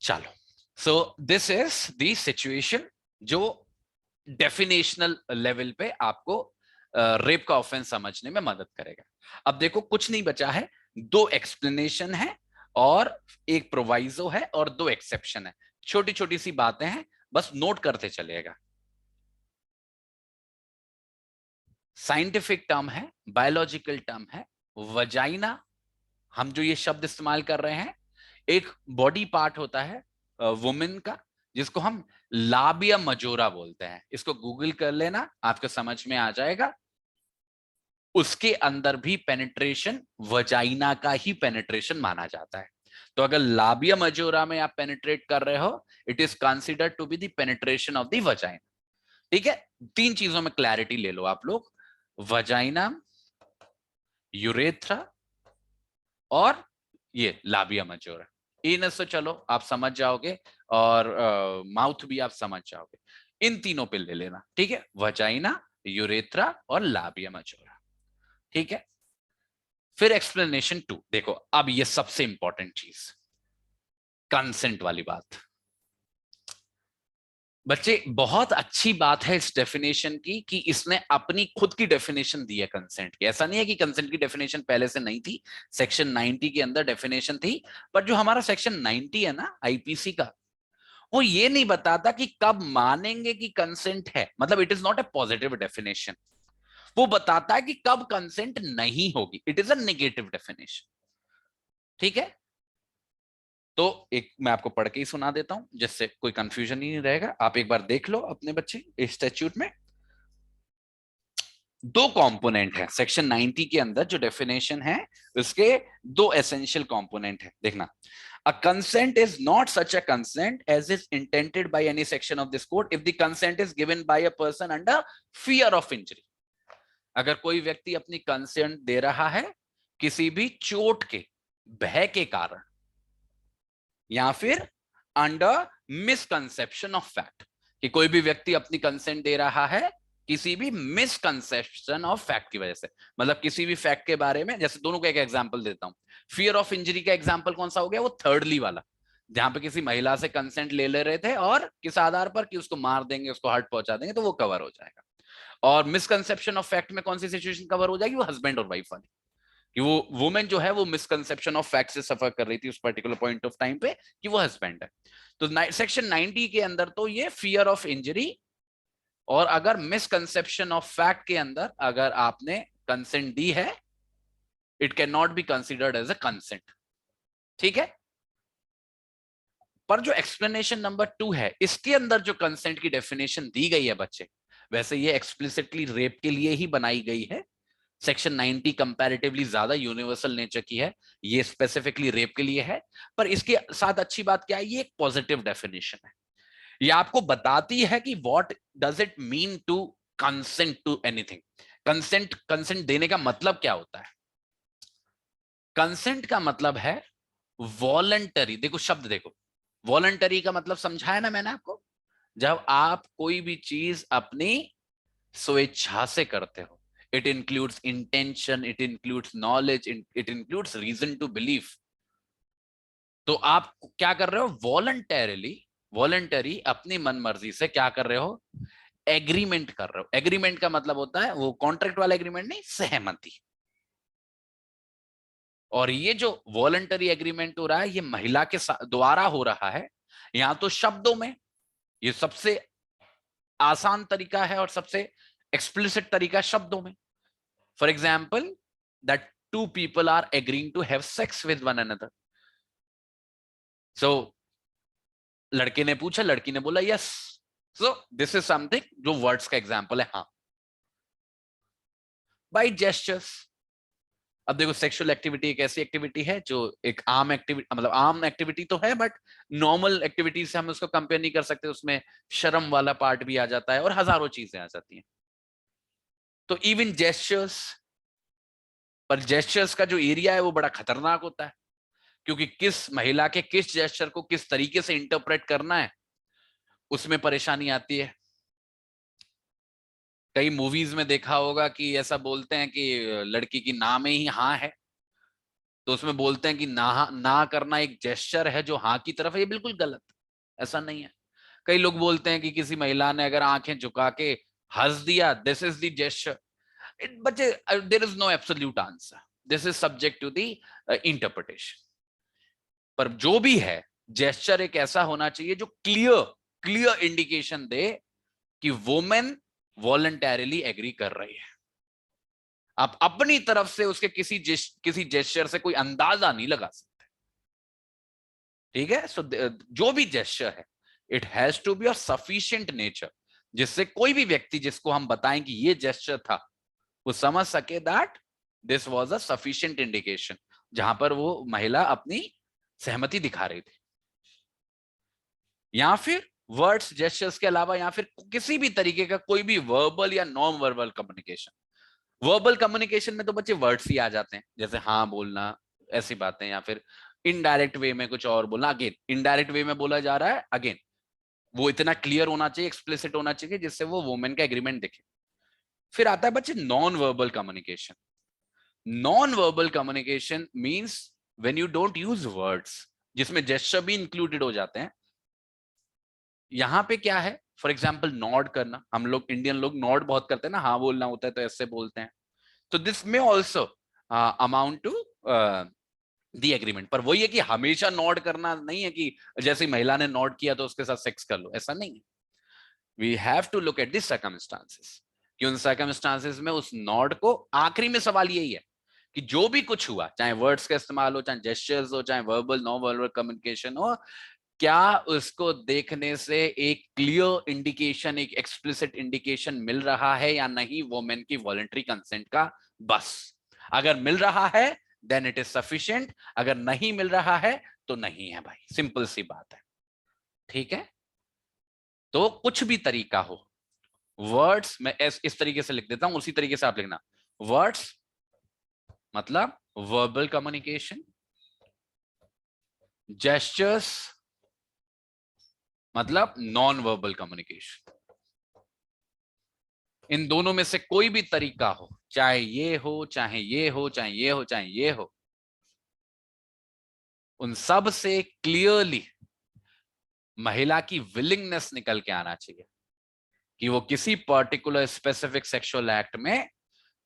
चलो, सो दिस इज द सिचुएशन जो डेफिनेशनल लेवल पे आपको रेप का ऑफेंस समझने में मदद करेगा। अब देखो कुछ नहीं बचा है, 2 एक्सप्लेनेशन है और एक प्रोवाइजो है और 2 एक्सेप्शन है। छोटी छोटी सी बातें हैं, बस नोट करते चलिएगा। साइंटिफिक टर्म है, बायोलॉजिकल टर्म है, वजाइना, हम जो ये शब्द इस्तेमाल कर रहे हैं, एक बॉडी पार्ट होता है वुमेन का जिसको हम लाबिया मजोरा बोलते हैं। इसको गूगल कर लेना, आपको समझ में आ जाएगा। उसके अंदर भी पेनिट्रेशन वजाइना का ही पेनिट्रेशन माना जाता है। तो अगर लाबिया मजोरा में आप पेनिट्रेट कर रहे हो, it is considered to be the penetration of the vagina. ठीक है, 3 चीजों में क्लैरिटी ले लो आप लोग, वजाइना, यूरेथ्रा और ये लाबिया मजोरा। एनस तो चलो आप समझ जाओगे, और माउथ भी आप समझ जाओगे। इन तीनों पे ले लेना, ठीक है, वजाइना, यूरेथ्रा और लाबिया मजोरा। ठीक है, फिर एक्सप्लेनेशन 2 देखो, अब ये सबसे इंपॉर्टेंट चीज, कंसेंट वाली बात। बच्चे बहुत अच्छी बात है इस डेफिनेशन की कि इसने अपनी खुद की डेफिनेशन दी है कंसेंट की। ऐसा नहीं है कि कंसेंट की डेफिनेशन पहले से नहीं थी, सेक्शन 90 के अंदर डेफिनेशन थी, पर जो हमारा सेक्शन 90 है ना आईपीसी का, वो ये नहीं बताता कि कब मानेंगे कि कंसेंट है, मतलब it is not a positive definition. वो बताता है कि कब कंसेंट नहीं होगी, it is a negative definition. ठीक है, तो एक मैं आपको पढ़ के ही सुना देता हूं जिससे कोई कंफ्यूजन ही नहीं रहेगा। आप एक बार देख लो अपने बच्चे इस स्टैट्यूट में। दो कंपोनेंट है सेक्शन 90 के अंदर जो डेफिनेशन है उसके दो एसेंशियल कंपोनेंट है। देखना, a consent is not such a consent as is intended by any section of this code if the consent is given by a person under fear of injury। अगर कोई व्यक्ति अपनी कंसेंट दे रहा है किसी भी चोट के, भय के कारण, या फिर अंडर मिसकंसेप्शन ऑफ फैक्ट, कि कोई भी व्यक्ति अपनी कंसेंट दे रहा है किसी भी मिसकंसेप्शन ऑफ फैक्ट की वजह से, मतलब किसी भी फैक्ट के बारे में, जैसे दोनों का एक एग्जांपल देता हूं। फियर ऑफ इंजरी का एग्जांपल कौन सा हो गया, वो थर्डली वाला, जहां पे किसी महिला से कंसेंट ले रहे थे और किस आधार पर कि उसको मार देंगे, उसको हर्ट पहुंचा देंगे, तो वो कवर हो जाएगा। और मिसकंसेप्शन ऑफ फैक्ट में कौन सी सिचुएशन कवर हो जाएगी, वो हस्बैंड और वाइफ वाली, कि वो वुमेन जो है वो मिसकंसेप्शन ऑफ फैक्ट से सफर कर रही थी उस पर्टिकुलर पॉइंट ऑफ टाइम पे कि वो हस्बैंड है। तो सेक्शन 90 के अंदर तो ये फियर ऑफ इंजरी और अगर मिसकंसेप्शन ऑफ फैक्ट के अंदर अगर आपने कंसेंट दी है, it can not be considered as a consent. ठीक है, पर जो एक्सप्लेनेशन नंबर 2 है इसके अंदर जो कंसेंट की डेफिनेशन दी गई है बच्चे, वैसे ये एक्सप्लिसिटली रेप के लिए ही बनाई गई है। सेक्शन 90 कंपैरेटिवली ज्यादा यूनिवर्सल नेचर की है, ये स्पेसिफिकली रेप के लिए है। पर इसके साथ अच्छी बात क्या है, ये एक पॉजिटिव डेफिनेशन है। ये आपको बताती है कि what does it mean to consent to anything. Consent देने का मतलब क्या होता है। कंसेंट का मतलब है वॉलंटरी। देखो शब्द देखो, वॉलंटरी का मतलब समझाया ना मैंने आपको, जब आप कोई भी चीज अपनी स्वेच्छा से करते हो। It includes intention, it includes knowledge, it includes reason to believe. तो आप क्या कर रहे हो, वॉलंटरली, वॉलंटरी अपनी मन मर्जी से क्या कर रहे हो, एग्रीमेंट कर रहे हो। एग्रीमेंट का मतलब होता है वो कॉन्ट्रैक्ट वाला एग्रीमेंट नहीं, सहमति। और ये जो वॉलंटरी एग्रीमेंट हो रहा है ये महिला के द्वारा हो रहा है। यहां तो शब्दों में ये सबसे आसान तरीका है और सबसे एक्सप्लिसिट तरीका शब्दों में। For example, that two people are agreeing to have sex with one another. So लड़के ने पूछा, लड़की ने बोला yes. So this is something जो वर्ड्स का एग्जाम्पल है। हाँ, बाय जेस्चर्स। अब देखो, सेक्सुअल एक्टिविटी एक ऐसी एक्टिविटी है जो एक आम एक्टिविटी, मतलब आम एक्टिविटी तो है बट नॉर्मल एक्टिविटी से हम उसको कंपेयर नहीं कर सकते, उसमें शर्म वाला पार्ट भी आ जाता है और हजारों चीजें आ जाती हैं। तो इवन जेस्चर्स, पर जेस्चर्स का जो एरिया है वो बड़ा खतरनाक होता है, क्योंकि किस महिला के किस जेस्चर को किस तरीके से इंटरप्रेट करना है उसमें परेशानी आती है। कई मूवीज में देखा होगा कि ऐसा बोलते हैं कि लड़की की ना में ही हाँ है, तो उसमें बोलते हैं कि ना करना एक जेस्चर है जो हाँ की तरफ है। ये बिल्कुल गलत, ऐसा नहीं है। कई लोग बोलते हैं कि किसी महिला ने अगर आंखें झुका के हंस दिया, दिस इज द जेस्चर। बच्चे, there is no absolute answer, this is subject to the interpretation. पर जो भी है, जेस्चर एक ऐसा होना चाहिए जो क्लियर क्लियर इंडिकेशन दे कि वुमेन वॉलंटरली एग्री कर रही है। आप अपनी तरफ से उसके किसी जेस्चर से कोई अंदाजा नहीं लगा सकते। ठीक है, सो जो भी जेस्चर है, it has to be of sufficient nature, जिससे कोई भी व्यक्ति जिसको हम बताएं कि ये जेस्चर था, वो समझ सके that this was a sufficient indication, जहां पर वो महिला अपनी सहमति दिखा रही थी। या फिर वर्ड्स जेस्चर्स के अलावा, या फिर किसी भी तरीके का कोई भी वर्बल या non verbal communication. Verbal communication में तो बच्चे वर्ड्स ही आ जाते हैं, जैसे हाँ बोलना, ऐसी बातें, या फिर इनडायरेक्ट वे में कुछ और बोलना। अगेन इनडायरेक्ट वे में बोला जा रहा है, अगेन वो इतना क्लियर होना चाहिए, एक्सप्लिसिट होना चाहिए जिससे वो वुमेन का एग्रीमेंट दिखे। फिर आता है बच्चे non verbal communication. Non verbal communication means when you don't use words, जिसमें जेस्चर भी इंक्लूडेड हो जाते हैं। यहां पे क्या है, फॉर एग्जाम्पल नॉड करना, हम लोग इंडियन लोग नॉड बहुत करते हैं ना, हाँ बोलना होता है तो ऐसे बोलते हैं। तो दिस में also amount to the agreement. पर वही है कि हमेशा नॉड करना नहीं है कि जैसे महिला ने नॉड किया तो उसके साथ सेक्स कर लो, ऐसा नहीं है। We have to look at the circumstances, कि उन सर्कमस्टांसेस में उस नॉड को, आखिरी में सवाल यही है कि जो भी कुछ हुआ, चाहे वर्ड्स का इस्तेमाल हो, चाहे जेस्चर्स हो, चाहे वर्बल नॉन वर्बल कम्युनिकेशन हो, क्या उसको देखने से एक क्लियर इंडिकेशन, एक एक्सप्लिसिट इंडिकेशन मिल रहा है या नहीं वोमेन की वॉलंटरी कंसेंट का? बस अगर मिल रहा है देन इट इज सफिशिएंट, अगर नहीं मिल रहा है तो नहीं है भाई, सिंपल सी बात है। ठीक है, तो कुछ भी तरीका हो, वर्ड्स मैं इस तरीके से लिख देता हूं, उसी तरीके से आप लिखना। वर्ड्स मतलब वर्बल कम्युनिकेशन, जेस्चर्स मतलब नॉन वर्बल कम्युनिकेशन। इन दोनों में से कोई भी तरीका हो, चाहे ये हो चाहे ये हो चाहे ये हो चाहे ये हो, उन सब से क्लियरली महिला की विलिंगनेस निकल के आना चाहिए कि वो किसी पर्टिकुलर स्पेसिफिक सेक्सुअल एक्ट में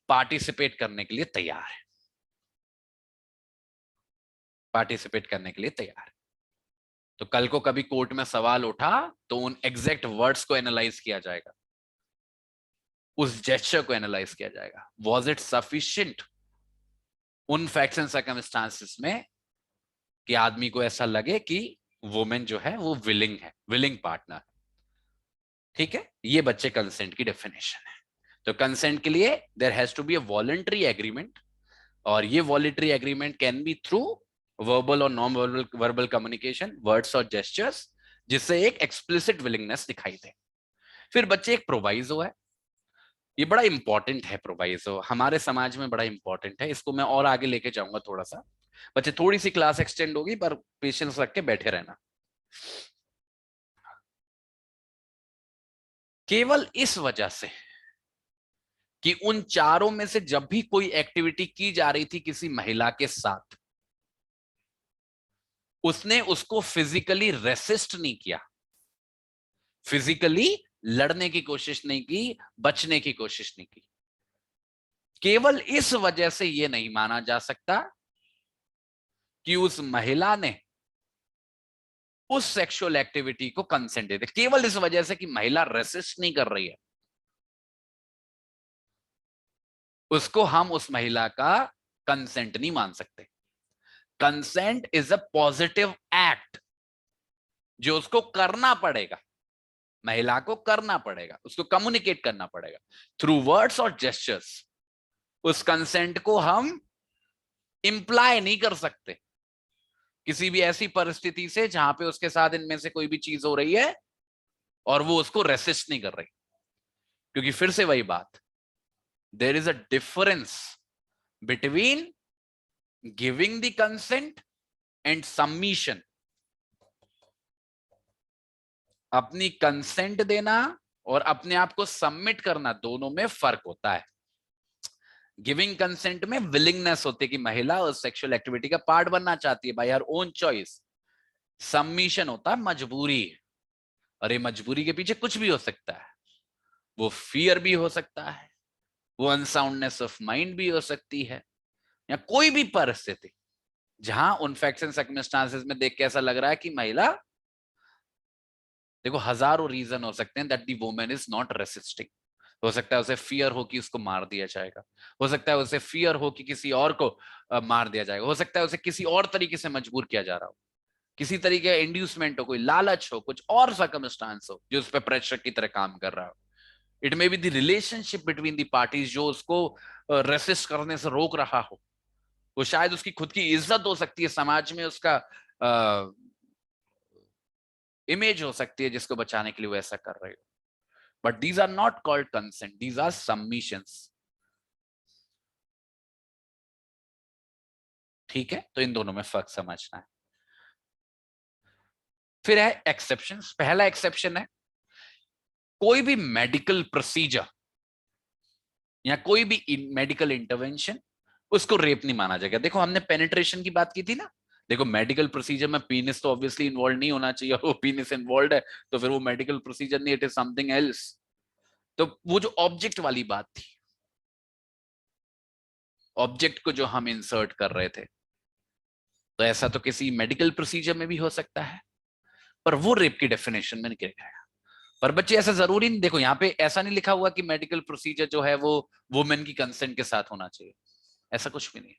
पार्टिसिपेट करने के लिए तैयार है, पार्टिसिपेट करने के लिए तैयार है। तो कल को कभी कोर्ट में सवाल उठा तो उन एग्जैक्ट वर्ड्स को एनालाइज किया जाएगा, उस जेस्चर को एनालाइज किया जाएगा। वॉज इट सफिशिएंट उन फैक्ट्स एंड सर्कमस्टांसेस में कि आदमी को ऐसा लगे कि वुमेन जो है वो विलिंग है, विलिंग पार्टनर। ठीक है, ये बच्चे कंसेंट की डेफिनेशन है। तो कंसेंट के लिए there has to be a voluntary agreement, और ये voluntary agreement can be through verbal और non verbal verbal communication, words और जेस्चर्स, जिससे एक एक्सप्लिसिट विलिंगनेस दिखाई दे। फिर बच्चे एक प्रोवाइजो है, ये बड़ा इंपॉर्टेंट है। प्रोवाइजो हमारे समाज में बड़ा इंपॉर्टेंट है, इसको मैं और आगे लेके जाऊंगा थोड़ा सा। बच्चे थोड़ी सी क्लास एक्सटेंड होगी पर पेशेंस रख के बैठे रहना। केवल इस वजह से कि उन चारों में से जब भी कोई एक्टिविटी की जा रही थी किसी महिला के साथ, उसने उसको फिजिकली रेसिस्ट नहीं किया, फिजिकली लड़ने की कोशिश नहीं की, बचने की कोशिश नहीं की, केवल इस वजह से यह नहीं माना जा सकता कि उस महिला ने उस सेक्सुअल एक्टिविटी को कंसेंट दे दे। केवल इस वजह से कि महिला रेसिस्ट नहीं कर रही है, उसको हम उस महिला का कंसेंट नहीं मान सकते। Consent is a positive act जो उसको करना पड़ेगा, महिला को करना पड़ेगा, उसको कम्युनिकेट करना पड़ेगा थ्रू वर्ड्स और जेस्चर्स। उस कंसेंट को हम इंप्लाई नहीं कर सकते किसी भी ऐसी परिस्थिति से जहां पे उसके साथ इनमें से कोई भी चीज हो रही है और वो उसको रेसिस्ट नहीं कर रही। क्योंकि फिर से वही बात, there is a difference between giving the consent and submission. अपनी कंसेंट देना और अपने आप को सबमिट करना, दोनों में फर्क होता है। गिविंग कंसेंट में विलिंगनेस होती है कि महिला उस सेक्सुअल एक्टिविटी का पार्ट बनना चाहती है bye her own choice. Submission होता है मजबूरी, और ये मजबूरी के पीछे कुछ भी हो सकता है। वो फियर भी हो सकता है, वो अनसाउंडनेस ऑफ माइंड भी हो सकती है, या कोई भी परिस्थिति जहां उन फैक्ट्स एंड सर्कमस्टांसेस में देख के ऐसा लग रहा है कि महिला, देखो हजारों रीजन हो सकते हैं that the woman is not resisting. हो सकता है उसे फियर हो कि उसको मार दिया जाएगा, हो सकता है उसे फियर हो कि किसी और को मार दिया जाएगा, हो सकता है उसे किसी और तरीके से मजबूर किया जा रहा हो, किसी तरीके का इंड्यूसमेंट हो, कोई लालच हो, कुछ और सर्कमस्टांस हो जो उस पर प्रेशर की तरह काम कर रहा हो। It may be the relationship between the parties जो उसको रेसिस्ट करने से रोक रहा हो। वो शायद उसकी खुद की इज्जत हो सकती है, समाज में उसका इमेज हो सकती है जिसको बचाने के लिए वो ऐसा कर रहे हो। But these are not called consent, these are submissions. ठीक है, तो इन दोनों में फर्क समझना है। फिर है एक्सेप्शन। पहला एक्सेप्शन है कोई भी मेडिकल प्रोसीजर या कोई भी मेडिकल इंटरवेंशन, उसको रेप नहीं माना जाएगा। देखो हमने पेनिट्रेशन की बात की थी ना, देखो मेडिकल प्रोसीजर में पीनिस तो ऑब्वियसली इन्वॉल्व नहीं होना चाहिए, वो पीनिस इन्वॉल्व है तो फिर वो मेडिकल प्रोसीजर नहीं, इट इज समथिंग एल्स। तो वो जो ऑब्जेक्ट वाली बात थी, ऑब्जेक्ट को जो हम इंसर्ट कर रहे थे, तो ऐसा तो किसी मेडिकल प्रोसीजर में भी हो सकता है, पर वो रेप की डेफिनेशन में नहीं गया। पर बच्चे ऐसा जरूरी नहीं, देखो यहाँ पे ऐसा नहीं लिखा हुआ कि मेडिकल प्रोसीजर जो है वो वुमेन की कंसेंट के साथ होना चाहिए, ऐसा कुछ भी नहीं।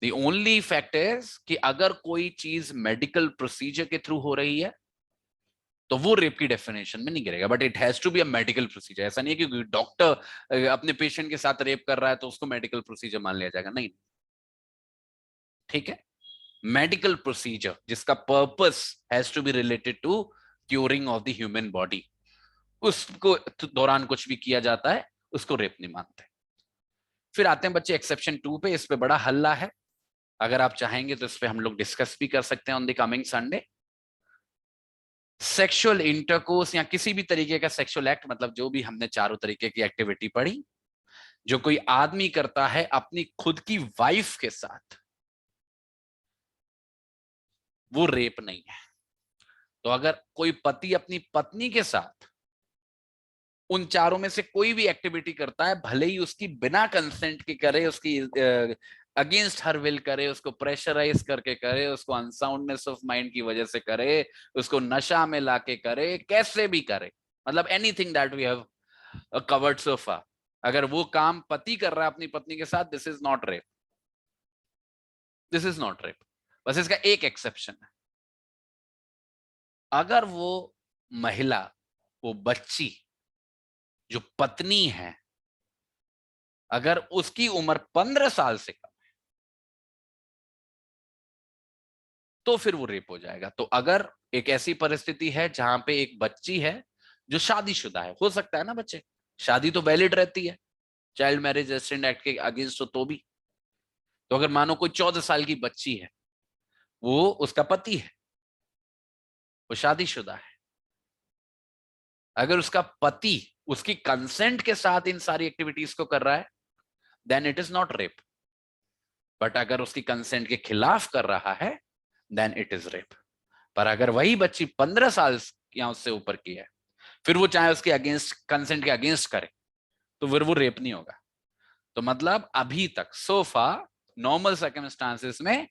द ओनली फैक्ट इज कि अगर कोई चीज मेडिकल प्रोसीजर के थ्रू हो रही है तो वो रेप की डेफिनेशन में नहीं गिरेगा, but it has to be a medical procedure. ऐसा नहीं है कि डॉक्टर अपने पेशेंट के साथ रेप कर रहा है तो उसको मेडिकल प्रोसीजर मान लिया जाएगा, नहीं। ठीक है, मेडिकल प्रोसीजर जिसका purpose has to be related to curing of the human body, उसको दौरान कुछ भी किया जाता है उसको रेप नहीं मानते। फिर आते हैं बच्चे एक्सेप्शन 2 पे। इस पे बड़ा हल्ला है, अगर आप चाहेंगे तो इस पे हम लोग डिस्कस भी कर सकते हैं on the coming Sunday. Sexual intercourse या किसी भी तरीके का सेक्सुअल एक्ट, मतलब जो भी हमने चारों तरीके की एक्टिविटी पढ़ी, जो कोई आदमी करता है अपनी खुद की वाइफ के साथ, वो रेप नहीं है। तो अगर कोई पति अपनी पत्नी के साथ उन चारों में से कोई भी एक्टिविटी करता है, भले ही उसकी बिना कंसेंट के करे, उसकी अगेंस्ट हर विल करे, उसको प्रेशराइज करके करे, उसको अनसाउंडनेस ऑफ माइंड की वजह से करे, उसको नशा में लाके करे, कैसे भी करे, मतलब anything that we have covered so far, अगर वो काम पति कर रहा है अपनी पत्नी के साथ, this is not rape, this is not rape. बस इसका एक एक्सेप्शन है, अगर वो महिला, वो बच्ची जो पत्नी है, अगर उसकी उम्र 15 साल से कम है तो फिर वो रेप हो जाएगा। तो अगर एक ऐसी परिस्थिति है जहां पे एक बच्ची है जो शादीशुदा है, हो सकता है ना बच्चे, शादी तो वैलिड रहती है चाइल्ड मैरिज रेस्ट्रेंट एक्ट के अगेंस्ट हो तो भी। तो अगर मानो कोई 14 साल की बच्ची है, वो उसका पति है, वो शादीशुदा है, अगर उसका पति उसकी कंसेंट के साथ इन सारी एक्टिविटीज को कर रहा है, then it is not rape. बट अगर उसकी कंसेंट के खिलाफ कर रहा है, देन इट इज रेप। पर अगर वही बच्ची 15 साल या उससे ऊपर की है, फिर वो चाहे उसके अगेंस्ट, कंसेंट के अगेंस्ट करे, तो फिर वो रेप नहीं होगा। तो मतलब अभी तक सोफा नॉर्मल सर्कमस्टांसेस में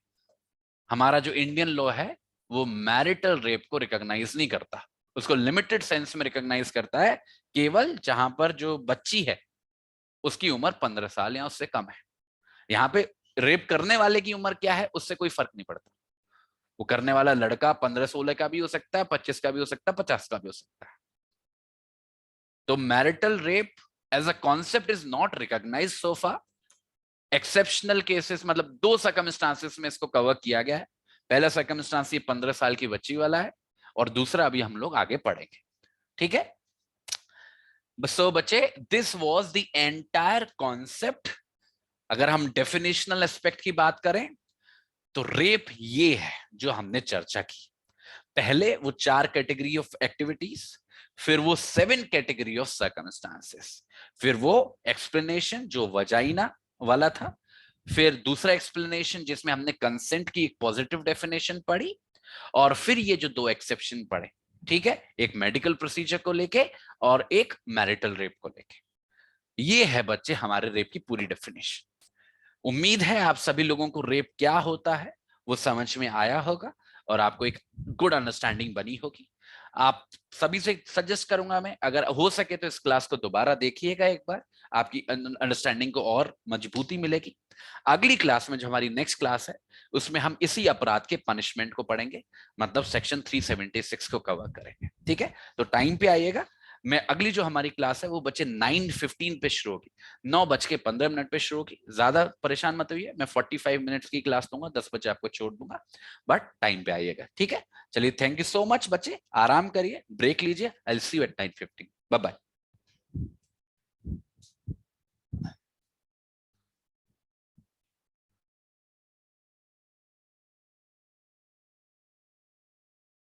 हमारा जो इंडियन लॉ है वो मैरिटल रेप को रिकॉग्नाइज नहीं करता, उसको लिमिटेड सेंस में रिकॉग्नाइज करता है, केवल जहां पर जो बच्ची है उसकी उम्र 15 साल या उससे कम है। यहाँ पे रेप करने वाले की उम्र क्या है उससे कोई फर्क नहीं पड़ता, वो करने वाला लड़का 15-16 का भी हो सकता है, 25 का भी हो सकता है, 50 का भी हो सकता है। तो marital rape as a concept is not recognise so far. Exceptional cases, मतलब दो सर्कमस्टांसेस में इसको कवर किया गया है। पहला सर्कमस्टांस ये 15 साल की बच्ची वाला है, और दूसरा अभी हम लोग आगे पढ़ेंगे। ठीक है, सो बच्चे, this was the entire concept. अगर हम डेफिनेशनल एस्पेक्ट की बात करें तो रेप ये है जो हमने चर्चा की। पहले वो 4 कैटेगरी ऑफ एक्टिविटीज, फिर वो 7 कैटेगरी ऑफ सर्कमस्टांसेस, फिर वो एक्सप्लेनेशन जो वजाइना वाला था, फिर दूसरा एक्सप्लेनेशन जिसमें हमने कंसेंट की एक पॉजिटिव डेफिनेशन पढ़ी, और फिर ये जो 2 एक्सेप्शन पढ़े, ठीक है, एक मेडिकल प्रोसीजर को लेके और एक मैरिटल रेप को लेके। ये है बच्चे हमारे रेप की पूरी डेफिनेशन। उम्मीद है आप सभी लोगों को रेप क्या होता है वो समझ में आया होगा और आपको एक गुड अंडरस्टैंडिंग बनी होगी। आप सभी से सजेस्ट करूंगा मैं, अगर हो सके तो इस क्लास को दोबारा देखिएगा एक बार, आपकी अंडरस्टैंडिंग को और मजबूती मिलेगी। अगली क्लास में जो हमारी नेक्स्ट क्लास है उसमें हम इसी अपराध के पनिशमेंट को पढ़ेंगे, मतलब सेक्शन 376 को कवर करेंगे। ठीक है, तो टाइम पे आइएगा। मैं अगली जो हमारी क्लास है वो बच्चे 9:15 पे शुरू होगी, 9:15 पे शुरू होगी। ज्यादा परेशान मत होइए, मैं 45 मिनट्स की क्लास दूंगा, 10 बजे आपको छोड़ दूंगा, बट टाइम पे आइएगा। ठीक है, चलिए, थैंक यू सो मच बच्चे, आराम करिए, ब्रेक लीजिए। I will see you at 9:15। Bye bye.